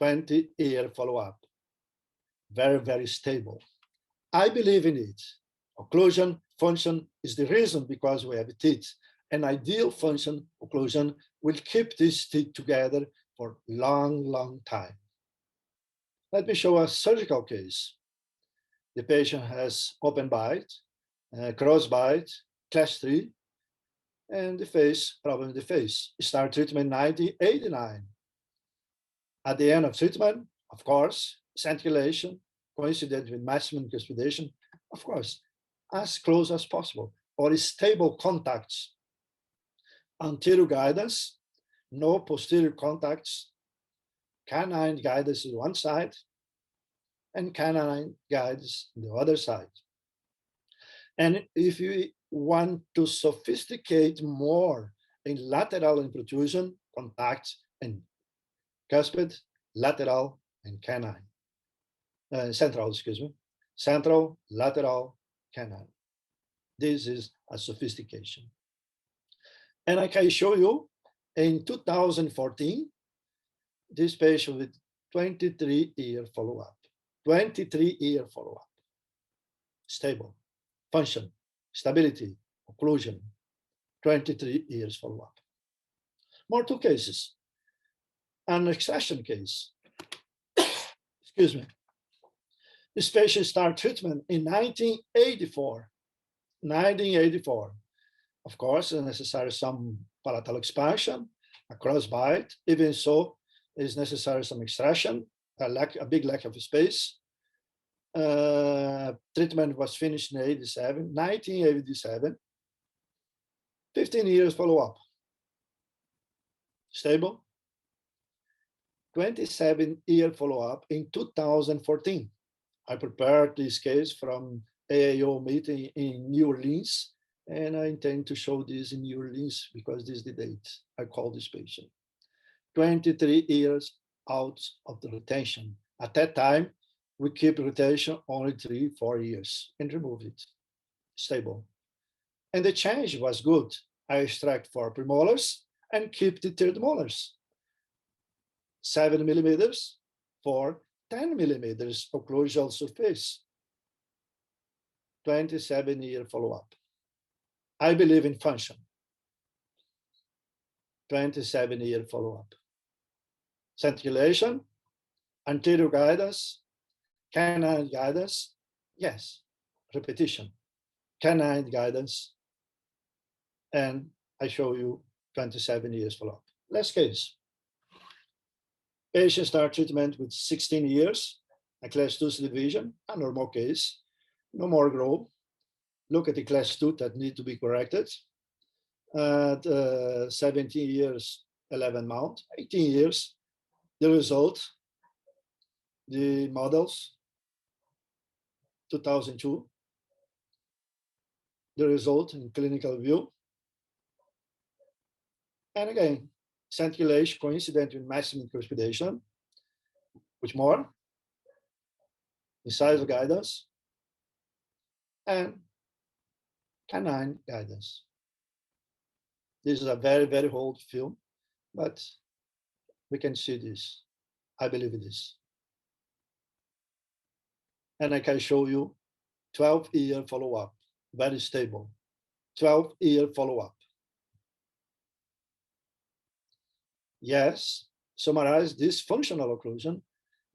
20-year follow-up. Very, very stable. I believe in it. Occlusion function is the reason because we have teeth. An ideal function occlusion will keep these teeth together for long, long time. Let me show a surgical case. The patient has open bite, cross bite, class 3, and the face, problem in the face. Start treatment 1989. At the end of treatment, of course, centralization, coincident with maximum cuspidation, of course, as close as possible, or stable contacts. Anterior guidance, no posterior contacts, canine guidance on one side, and canine guidance on the other side. And if you want to sophisticate more in lateral protrusion, contact, and cuspid, lateral, and canine, central, excuse me, central, lateral, canine. This is a sophistication. And I can show you in 2014, this patient with 23-year follow-up, 23-year follow-up, stable, function, stability, occlusion, 23 years follow-up. More 2 cases. An extraction case. Excuse me. This patient started treatment in 1984. 1984. Of course, it's necessary some palatal expansion, a cross bite. Even so, is necessary some extraction, a big lack of space. Treatment was finished in 1987. 15 years follow-up. Stable. 27-year follow-up in 2014. I prepared this case from AAO meeting in New Orleans, and I intend to show this in New Orleans because this is the date I called this patient. 23 years out of the retention. At that time, we keep retention only 3-4 years and remove it. Stable. And the change was good. I extract 4 premolars and keep the third molars. 7 millimeters for 10 millimeters occlusal surface. 27-year follow-up. I believe in function. 27-year follow-up. Centralization, anterior guidance, canine guidance, yes, repetition, canine guidance, and I show you 27 years follow-up. Last case. Patients start treatment with 16 years, a class 2 division, a normal case, no more growth. Look at the class 2 that need to be corrected. At 17 years, 11 months, 18 years, the result, the models, 2002, the result in clinical view. And again, centrulation coincident with maximum cuspidation, with more, incisor guidance, and canine guidance. This is a very, very old film, but we can see this. I believe it is. And I can show you 12-year follow-up, very stable, 12-year follow-up. Yes, summarize this functional occlusion.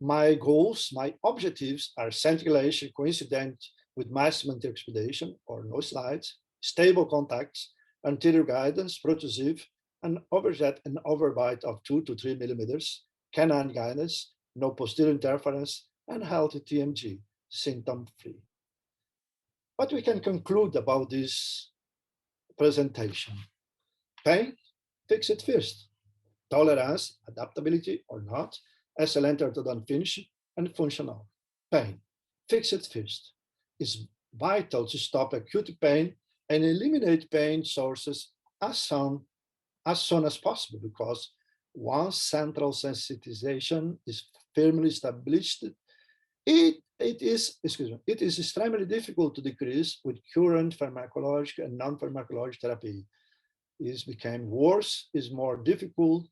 My goals, my objectives are centrulation coincident with maximum expedation or no slides, stable contacts, anterior guidance, protrusive, an overjet and overbite of 2 to 3 millimeters, canine guidance, no posterior interference, and healthy TMG, symptom-free. What we can conclude about this presentation? Pain, fix it first. Tolerance, adaptability or not, excellent orthodont finish, and functional. Pain, fix it first. It's vital to stop acute pain and eliminate pain sources as soon as possible, because once central sensitization is firmly established, it is extremely difficult to decrease with current pharmacologic and non-pharmacologic therapy. It became worse, is more difficult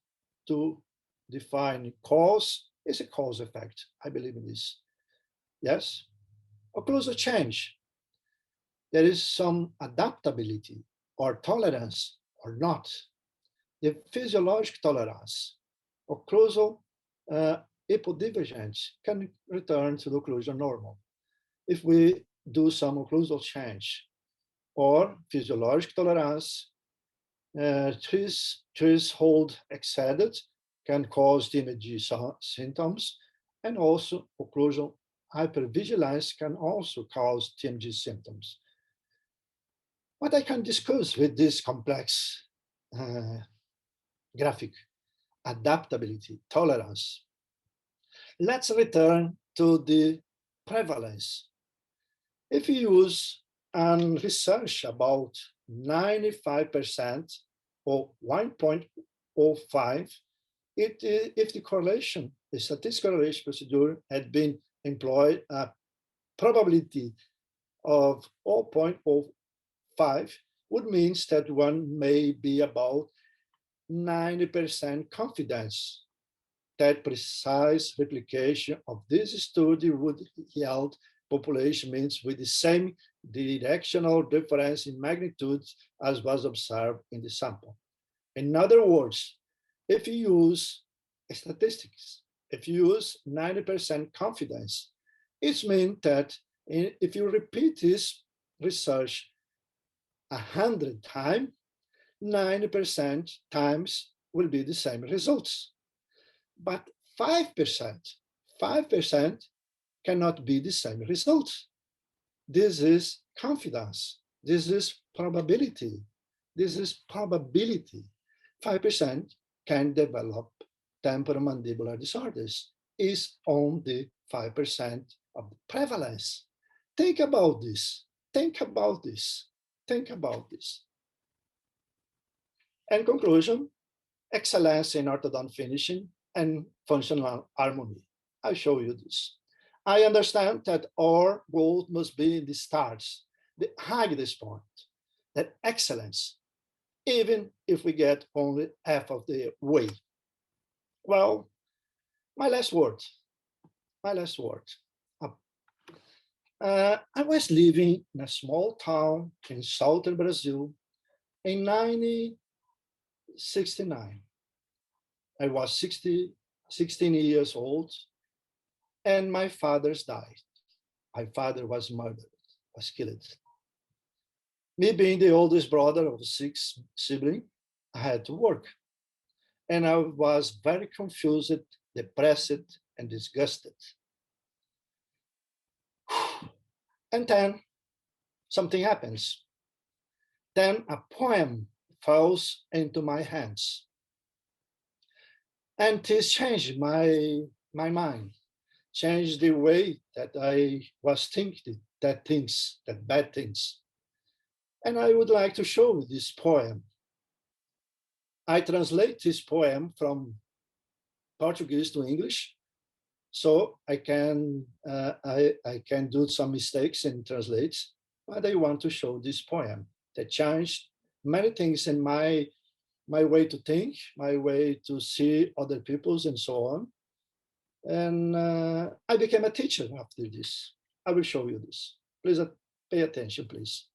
to define cause. Is a cause effect. I believe in this. Yes, occlusal change. There is some adaptability or tolerance or not. The physiologic tolerance, occlusal hypodivergence can return to the occlusion normal if we do some occlusal change, or physiologic tolerance, threshold exceeded can cause TMD symptoms, and also occlusal hypervigilance can also cause TMD symptoms. What I can discuss with this complex graphic, adaptability, tolerance. Let's return to the prevalence. If you use research about 95% or 1.05, if the correlation, the statistical correlation procedure had been employed, a probability of 0.05 would mean that one may be about 90% confidence that precise replication of this study would yield population means with the same directional difference in magnitude as was observed in the sample. In other words, if you use statistics, if you use 90% confidence, it means that if you repeat this research 100 times, 90% times will be the same results. But 5% cannot be the same results. This is confidence. This is probability. This is probability. 5% can develop temporomandibular disorders. Is on the 5% of the prevalence. Think about this. Think about this. Think about this. And conclusion, excellence in orthodont finishing and functional harmony. I'll show you this. I understand that our goal must be in the stars, the highest point, that excellence, even if we get only half of the way. Well, my last word. I was living in a small town in southern Brazil in 1969. I was 16 years old, and my father died. My father was murdered, was killed. Me being the oldest brother of 6 siblings, I had to work. And I was very confused depressed, and disgusted. And then something happens. Then a poem falls into my hands. And this changed my mind, changed the way that I was thinking that bad things. And I would like to show this poem. I translate this poem from Portuguese to English, so I can do some mistakes in translate, but I want to show this poem that changed many things in my way to think, my way to see other people's, and so on. And I became a teacher after this. I will show you this. Please pay attention, please.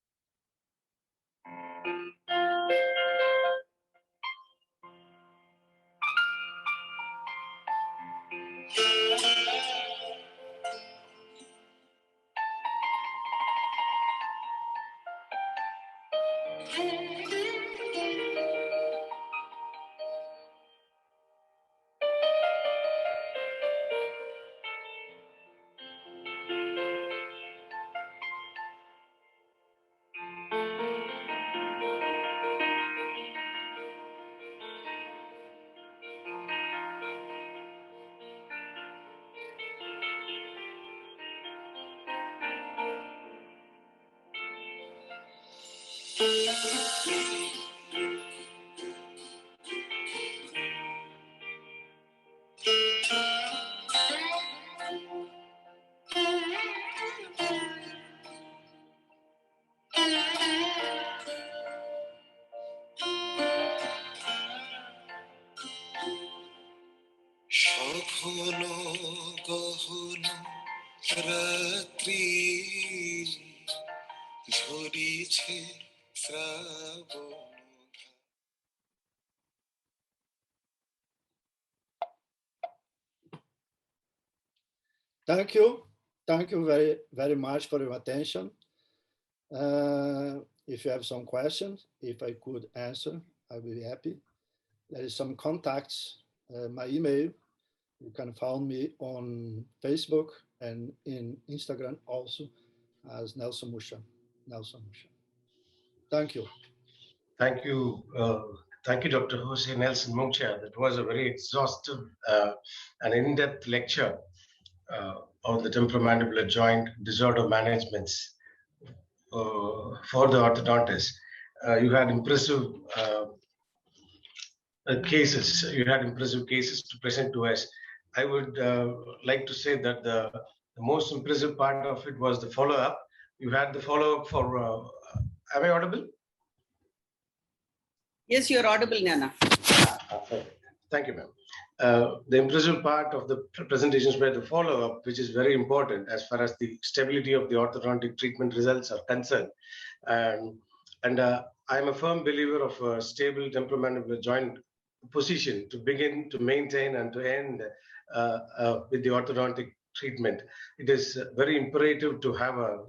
Thank you. Thank you very, very much for your attention. If you have some questions, if I could answer, I will be happy. There is some contacts, my email. You can find me on Facebook and in Instagram also as Nelson MUCHA. Nelson MUCHA. Thank you. Thank you. Thank you, Dr. Jose Nelson MUCHA. That was a very exhaustive and in-depth lecture on the temporomandibular joint disorder managements for the orthodontist. You had impressive cases. You had impressive cases to present to us. I would like to say that the most impressive part of it was the follow-up. You had the follow-up for. Am I audible? Yes, you're audible, Nana. Thank you, ma'am. The impressive part of the presentations were the follow-up, which is very important as far as the stability of the orthodontic treatment results are concerned. I'm a firm believer of a stable temporomandibular joint position to begin, to maintain, and to end with the orthodontic treatment. It is very imperative to have a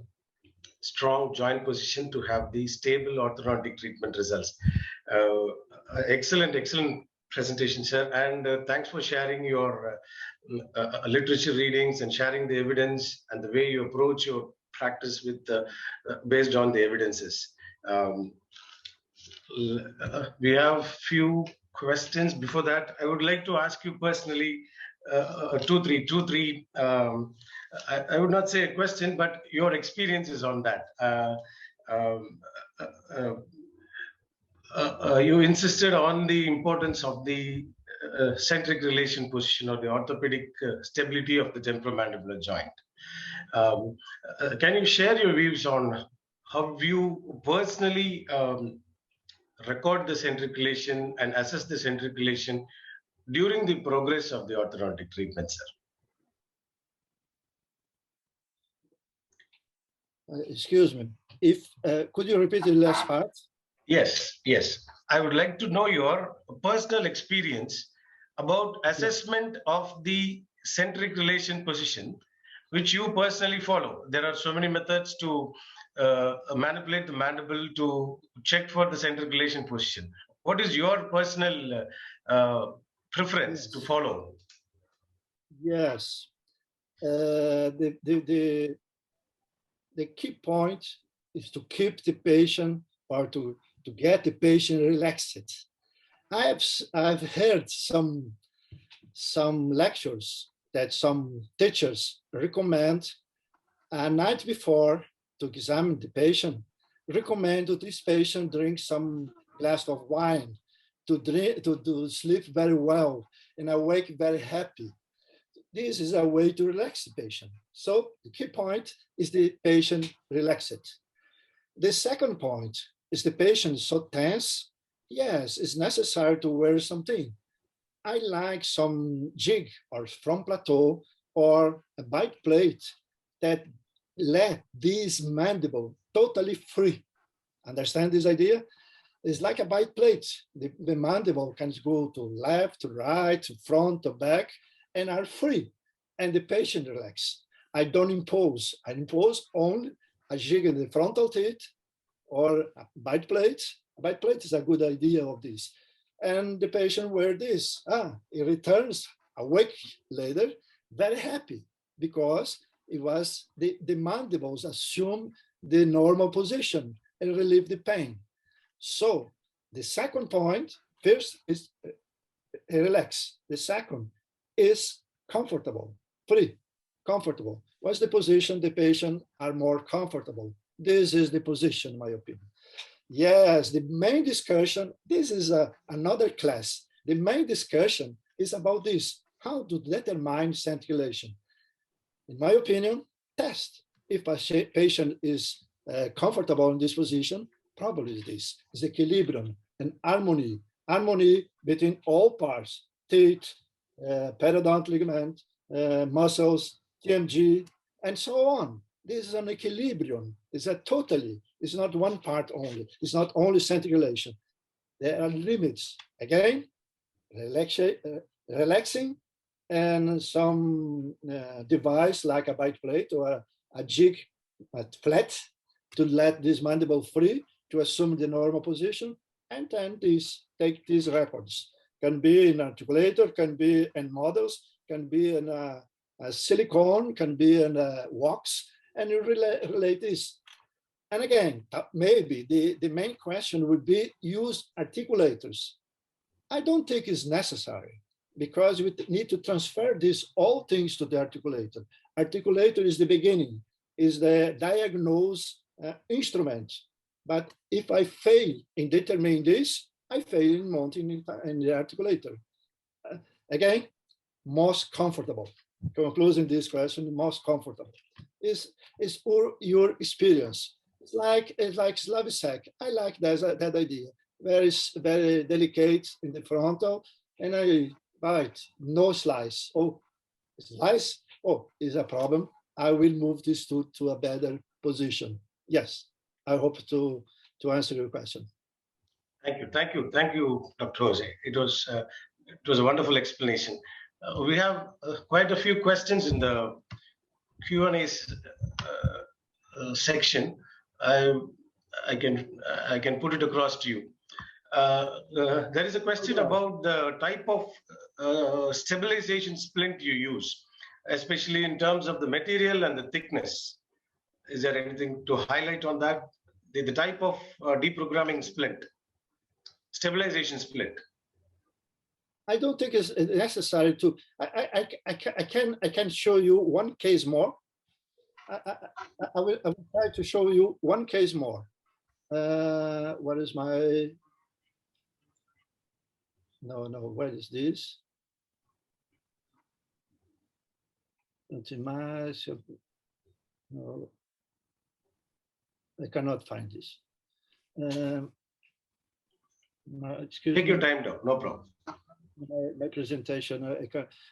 strong joint position to have the stable orthodontic treatment results. Excellent presentation, sir, and thanks for sharing your literature readings and sharing the evidence and the way you approach your practice with based on the evidences. We have few questions. Before that, I would like to ask you personally two, three. I would not say a question, but your experiences on that. You insisted on the importance of the centric relation position or the orthopedic stability of the temporomandibular joint. Can you share your views on how you personally record the centric relation and assess the centric relation during the progress of the orthodontic treatment, sir? Excuse me. If could you repeat the last part? Yes. I would like to know your personal experience about assessment of the centric relation position, which you personally follow. There are so many methods to manipulate the mandible to check for the centric relation position. What is your personal preference to follow? Yes. The key point is to keep the patient or to get the patient relaxed. I've heard some lectures that some teachers recommend a night before to examine the patient, recommend to this patient drink some glass of wine to sleep very well and awake very happy. This is a way to relax the patient. So the key point is the patient relaxed. The second point is the patient so tense. Yes, it's necessary to wear something. I like some jig or from plateau or a bite plate that let this mandible totally free. Understand this idea? It's like a bite plate. The mandible can go to left, to right, to front, to back, and are free. And the patient relax. I don't impose. I impose only a jig in the frontal teeth or a bite plate. A bite plate is a good idea of this. And the patient wear this. He returns a week later very happy because it was the mandibles assume the normal position and relieve the pain. So the second point, first is relax. The second is comfortable, free, comfortable. What's the position the patient are more comfortable? This is the position, in my opinion. Yes, the main discussion, this is another class. The main discussion is about this, how to determine ventilation. In my opinion, test. If a patient is comfortable in this position, probably this is equilibrium and harmony, harmony between all parts, teeth, periodont ligament, muscles, TMG, and so on. This is an equilibrium. It's a totally, it's not one part only. It's not only ventilation. There are limits. Again, relaxing and some device like a bite plate or a jig, a flat, to let this mandible free to assume the normal position, and then take these records. Can be in articulator, can be in models, can be in a silicone, can be in a wax, and you relate this. And again, maybe the main question would be use articulators. I don't think it's necessary because we need to transfer these all things to the articulator. Articulator is the beginning, is the diagnose instrument. But if I fail in determining this, I fail in mounting in the articulator. Again, most comfortable. Concluding this question, most comfortable is your experience. It's like Slavicsek. I like that idea. Very delicate in the frontal, and I bite, no slice. Oh, slice. Oh, is a problem. I will move this to a better position. Yes, I hope to answer your question. Thank you, Dr. Jose. It was a wonderful explanation. We have quite a few questions in the Q&A section. I can put it across to you. There is a question about the type of stabilization splint you use, especially in terms of the material and the thickness. Is there anything to highlight on that? The type of deprogramming splint, stabilization splint. I don't think it's necessary to. I can show you one case more. I will try to show you one case more. What is my? No, where is this? No, I cannot find this. No, excuse Take me. your time, though. No problem. My presentation.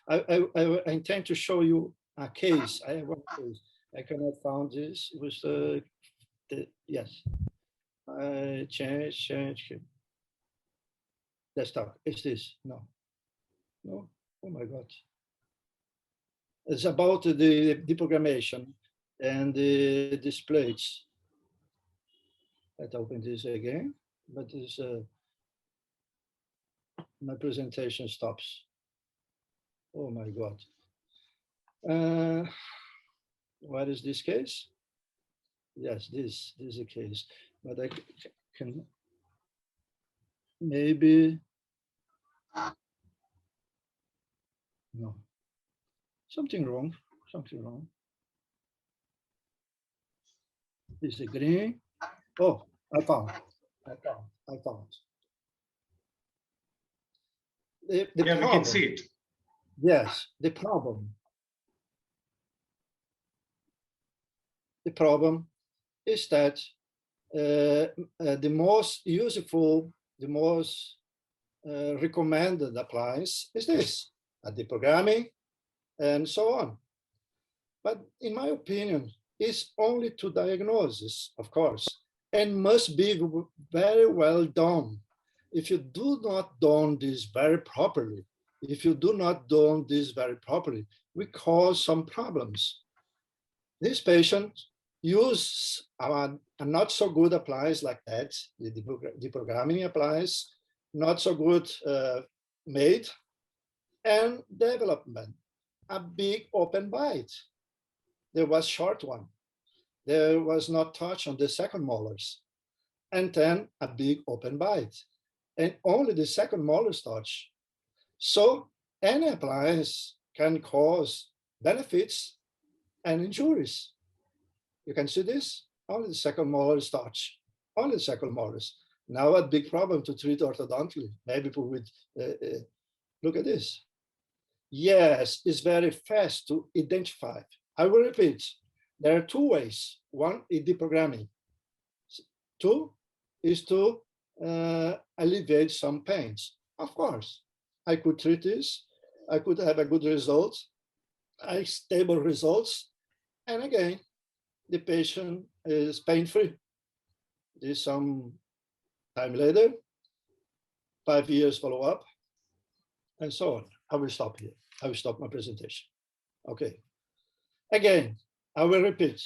I intend to show you a case. I have one case. I cannot find this. It was yes. I change. Desktop. Is this? No. Oh my God. It's about the deprogrammation and the displays. Let's open this again. But this my presentation stops. Oh my God. What is this case? Yes, this is a case, but I can maybe, no, something wrong, something wrong. Is the green? Oh, I found. The Yeah, we can see problem, it. yes, the problem is that the most useful, the most recommended appliance is this, deprogramming and so on. But in my opinion, it's only to diagnosis, of course, and must be very well done. If you do not do this very properly, we cause some problems. This patient use a not so good appliance like that, the deprogramming appliance, not so good made, and development, a big open bite. There was short one. There was not touch on the second molars, and then a big open bite, and only the second molars touch. So any appliance can cause benefits and injuries. You can see this, only the second molars touch, only the second molars. Now a big problem to treat orthodontically. Maybe people would look at this. Yes, it's very fast to identify. I will repeat, there are two ways. One is deprogramming. Two is to alleviate some pains. Of course, I could treat this. I could have a good result, stable results. And again, the patient is pain-free. There's some time later, 5 years follow-up, and so on. I will stop here. I will stop my presentation. Okay. Again, I will repeat.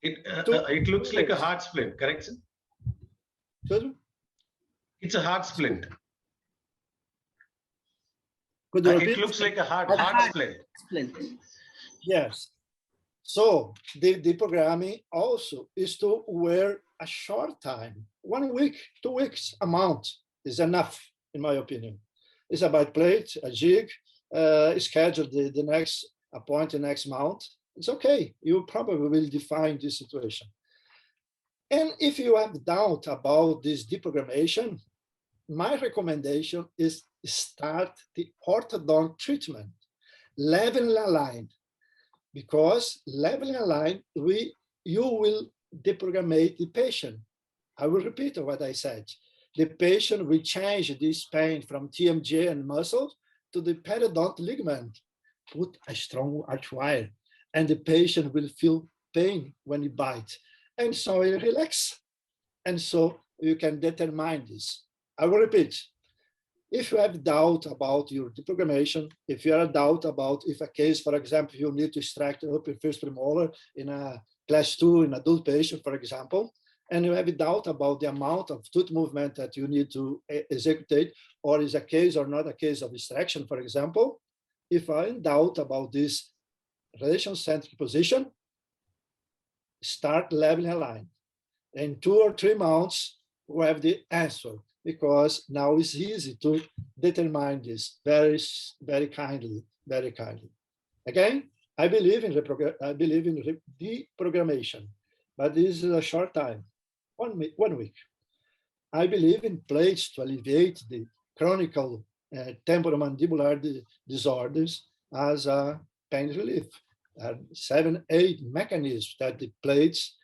It looks like a hard splint, correct, sir? Good? It's a hard splint. Could you repeat? It looks like a hard splint. Yes. So the deprogramming also is to wear a short time, 1 week, 2 weeks amount is enough, in my opinion. It's a bite plate, a jig, schedule the next appointment next month. It's okay. You probably will define this situation. And if you have doubt about this deprogrammation, my recommendation is start the orthodont treatment, leveling a line, because leveling a line, you will deprogrammate the patient. I will repeat what I said. The patient will change this pain from TMJ and muscles to the periodont ligament, put a strong arch wire, and the patient will feel pain when he bites. And so he relax. And so you can determine this. I will repeat. If you have doubt about your deprogrammation, if you have doubt about if a case, for example, you need to extract the upper first premolar in a class 2 in adult patient, for example, and you have doubt about the amount of tooth movement that you need to execute, or is a case or not a case of extraction, for example, if I'm in doubt about this relation-centric position, start leveling a line. In 2 or 3 months, we have the answer, because now it's easy to determine this very, very kindly, very kindly. Again, I believe in deprogrammation, but this is a short time, 1 week. I believe in plates to alleviate the chronic temporomandibular disorders as a pain relief. 7, 8 mechanisms that the plates,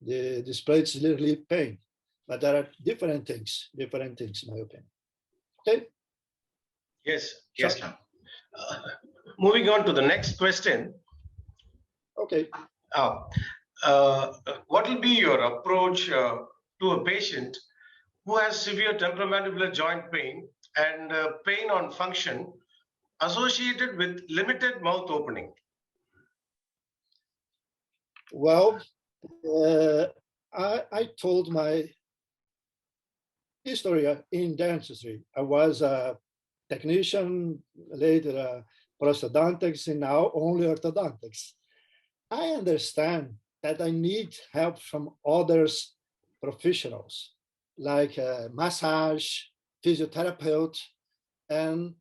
these plates relieve pain. But there are different things, in my opinion. Okay? Yes, yes. Moving on to the next question. Okay. What will be your approach to a patient who has severe temporomandibular joint pain and pain on function associated with limited mouth opening? Well, I told my history in dentistry. I was a technician, later a prosthodontics and now only orthodontics. I understand that I need help from others professionals like massage, physiotherapist, and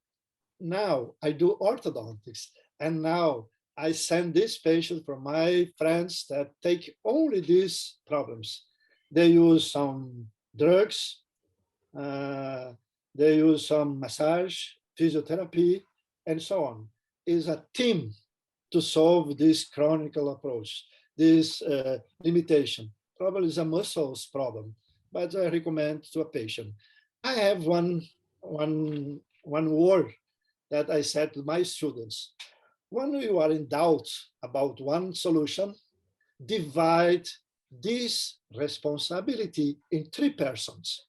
now I do orthodontics. And now I send this patient from my friends that take only these problems. They use some drugs, they use some massage, physiotherapy, and so on. It's a team to solve this chronic approach, this limitation. Probably is a muscles problem, but I recommend to a patient. I have one word that I said to my students. When you are in doubt about one solution, divide this responsibility in 3 persons.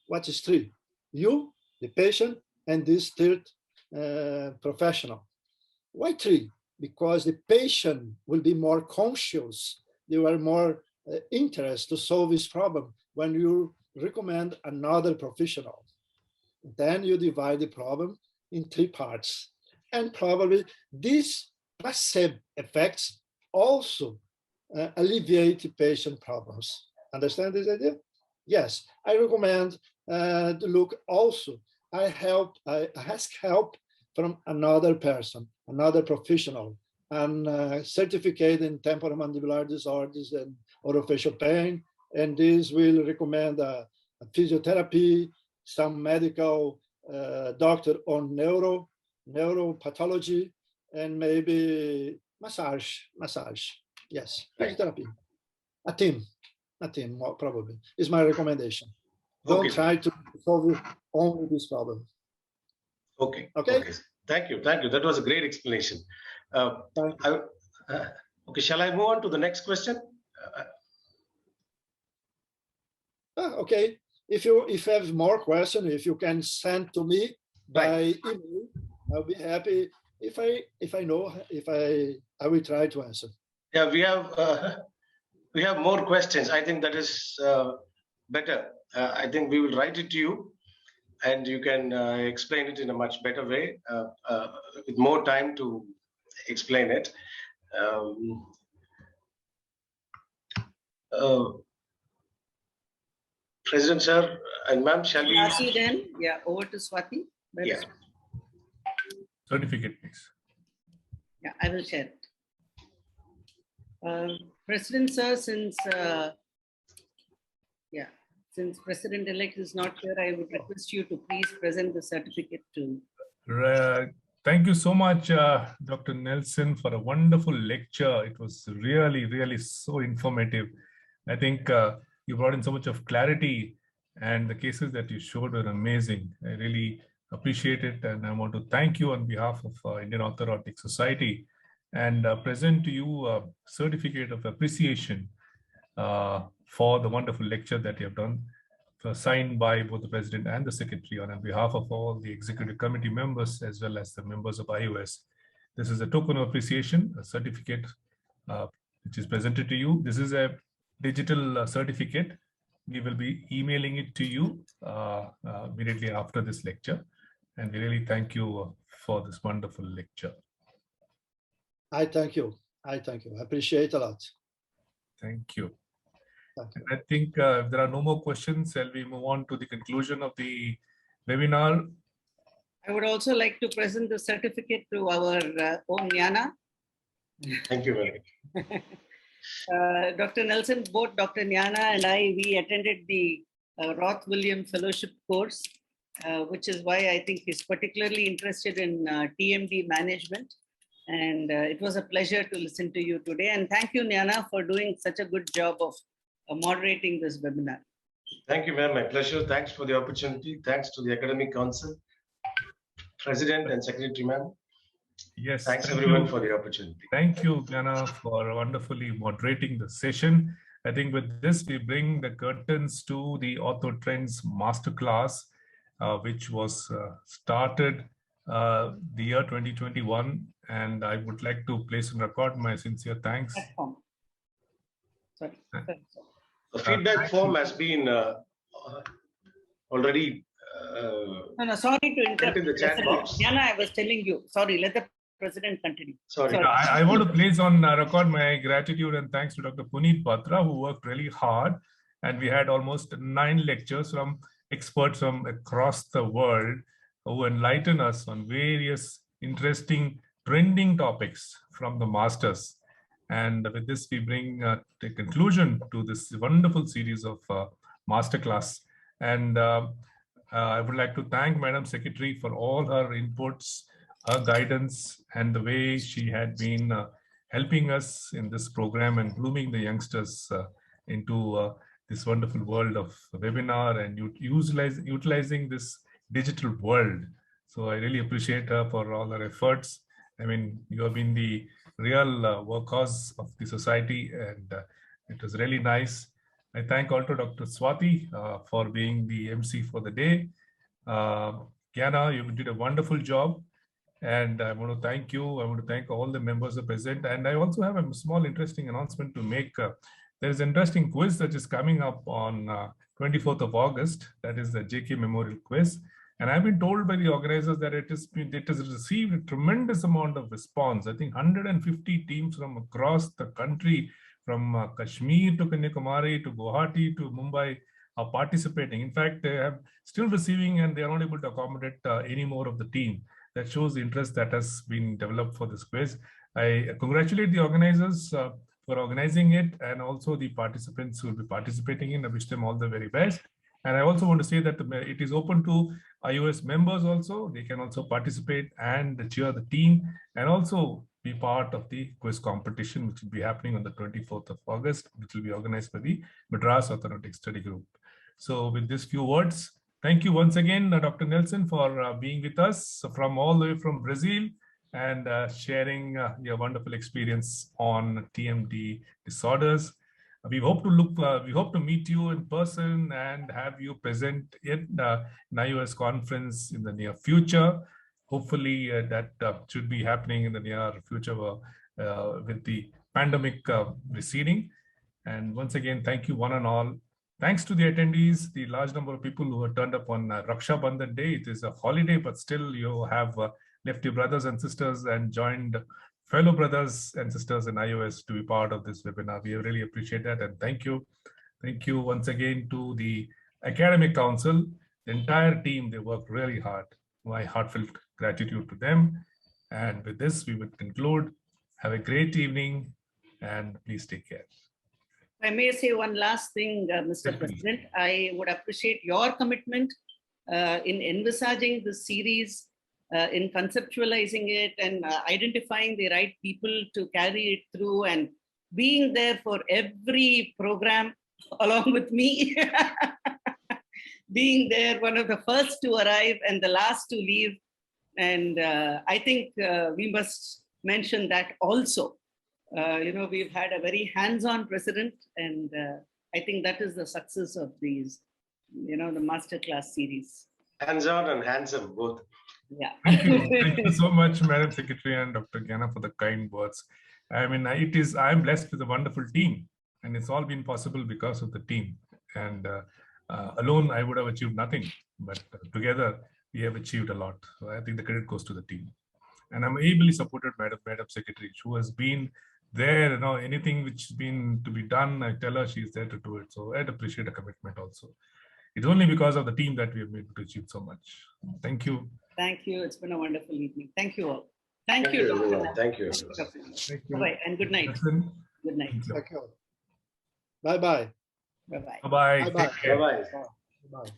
What is 3? You, the patient, and this third professional. Why 3? Because the patient will be more conscious. They are more interested to solve this problem when you recommend another professional. Then you divide the problem in 3 parts. And probably these placebo effects also alleviate the patient problems. Understand this idea? Yes, I recommend to look also. I ask help from another person, another professional, and certificate in temporomandibular disorders and orofacial pain. And this will recommend a physiotherapy, some medical doctor on neuropathology, and maybe massage. Yes, physiotherapy. A team more probably is my recommendation. Don't try to solve only this problem. Okay. Okay. Thank you. That was a great explanation. Okay, shall I move on to the next question? Okay. If you have more questions, if you can send to me by email, I'll be happy. If I know, I will try to answer. Yeah, we have more questions. I think that is better. I think we will write it to you, and you can explain it in a much better way with more time to explain it. President sir and ma'am, shall we? Swati then, yeah, over to Swati. Yeah. Certificate, please. Yeah, I will share it. President sir, since President-elect is not here, I would request you to please present the certificate to. Thank you so much, Dr. Nelson, for a wonderful lecture. It was really, really so informative. I think you brought in so much of clarity, and the cases that you showed were amazing. I really appreciate it, and I want to thank you on behalf of Indian Orthodontic Society and present to you a certificate of appreciation for the wonderful lecture that you have done, signed by both the President and the Secretary, on behalf of all the Executive Committee members as well as the members of IOS. This is a token of appreciation, a certificate which is presented to you. This is a digital certificate. We will be emailing it to you immediately after this lecture. And we really thank you for this wonderful lecture. I thank you. I appreciate a lot. Thank you. And I think if there are no more questions, shall we move on to the conclusion of the webinar? I would also like to present the certificate to our own Nyana. Thank you very much. Dr. Nelson, both Dr. Nyana and I, we attended the Roth William Fellowship course, which is why I think he's particularly interested in TMD management. And it was a pleasure to listen to you today. And thank you, Nyana, for doing such a good job of moderating this webinar. Thank you, ma'am. My pleasure. Thanks for the opportunity. Thanks to the Academic Council, President and Secretary, ma'am. Yes. Thanks everyone for the opportunity. Thank you, Jana, for wonderfully moderating the session. I think with this, we bring the curtains to the Ortho Trends Masterclass, which was started the year 2021. And I would like to place on record my sincere thanks. The feedback form has been already No, sorry to interrupt. in the chat box. Jana, I was telling you. Sorry, let the president continue. Sorry. I want to place on record my gratitude and thanks to Dr. Puneet Batra, who worked really hard. And we had almost 9 lectures from experts from across the world who enlighten us on various interesting trending topics from the masters. And with this, we bring a conclusion to this wonderful series of masterclass. And I would like to thank Madam Secretary for all her inputs, her guidance, and the way she had been helping us in this program and grooming the youngsters into this wonderful world of webinar and utilizing this digital world. So I really appreciate her for all her efforts. I mean, you have been the real workhorse of the society, and it was really nice. I thank also Dr. Swati for being the MC for the day. Kiana, you did a wonderful job, and I want to thank you. I want to thank all the members of present, and I also have a small interesting announcement to make. There is an interesting quiz that is coming up on 24th of August. That is the JK Memorial Quiz. And I've been told by the organizers that it has received a tremendous amount of response. I think 150 teams from across the country, from Kashmir to Kanyakumari to Guwahati to Mumbai, are participating. In fact, they are still receiving and they are not able to accommodate any more of the team. That shows the interest that has been developed for this quiz. I congratulate the organizers for organizing it, and also the participants who will be participating in. I wish them all the very best. And I also want to say that it is open to iOS members also. They can also participate and cheer the team and also be part of the quiz competition, which will be happening on the 24th of August, which will be organized by the Madras Orthodontic Study Group. So with these few words, thank you once again, Dr. Nelson, for being with us from all the way from Brazil and sharing your wonderful experience on TMD disorders. We hope to meet you in person and have you present in iOS conference in the near future. Hopefully that should be happening in the near future with the pandemic receding. And once again, thank you one and all. Thanks to the attendees, the large number of people who have turned up on Raksha Bandhan Day. It is a holiday, but still you have left your brothers and sisters and joined fellow brothers and sisters in iOS to be part of this webinar. We really appreciate that, and thank you. Thank you once again to the Academic Council, the entire team. They worked really hard. My heartfelt gratitude to them. And with this, we would conclude. Have a great evening, and please take care. I may say one last thing, Mr. President. I would appreciate your commitment in envisaging this series, in conceptualizing it and identifying the right people to carry it through and being there for every program along with me. Being there, one of the first to arrive and the last to leave. And I think we must mention that also. We've had a very hands-on president, and I think that is the success of these, the masterclass series. Hands-on and handsome, both. Yeah. Thank you. Thank you so much, Madam Secretary and Dr. Gyana, for the kind words. I mean, I'm blessed with a wonderful team, and it's all been possible because of the team. And alone, I would have achieved nothing, but together we have achieved a lot. So I think the credit goes to the team. And I'm ably supported by Madam Secretary, who has been there, anything which has been to be done, I tell her she's there to do it. So I'd appreciate a commitment also. It's only because of the team that we have been able to achieve so much. Thank you. Thank you. It's been a wonderful evening. Thank you all. Thank you. Everyone. Thank you. Thank you. Bye-bye and good night. Good night. Thank you. Bye-bye. Bye-bye. Bye-bye. Bye-bye. Bye-bye. Bye-bye.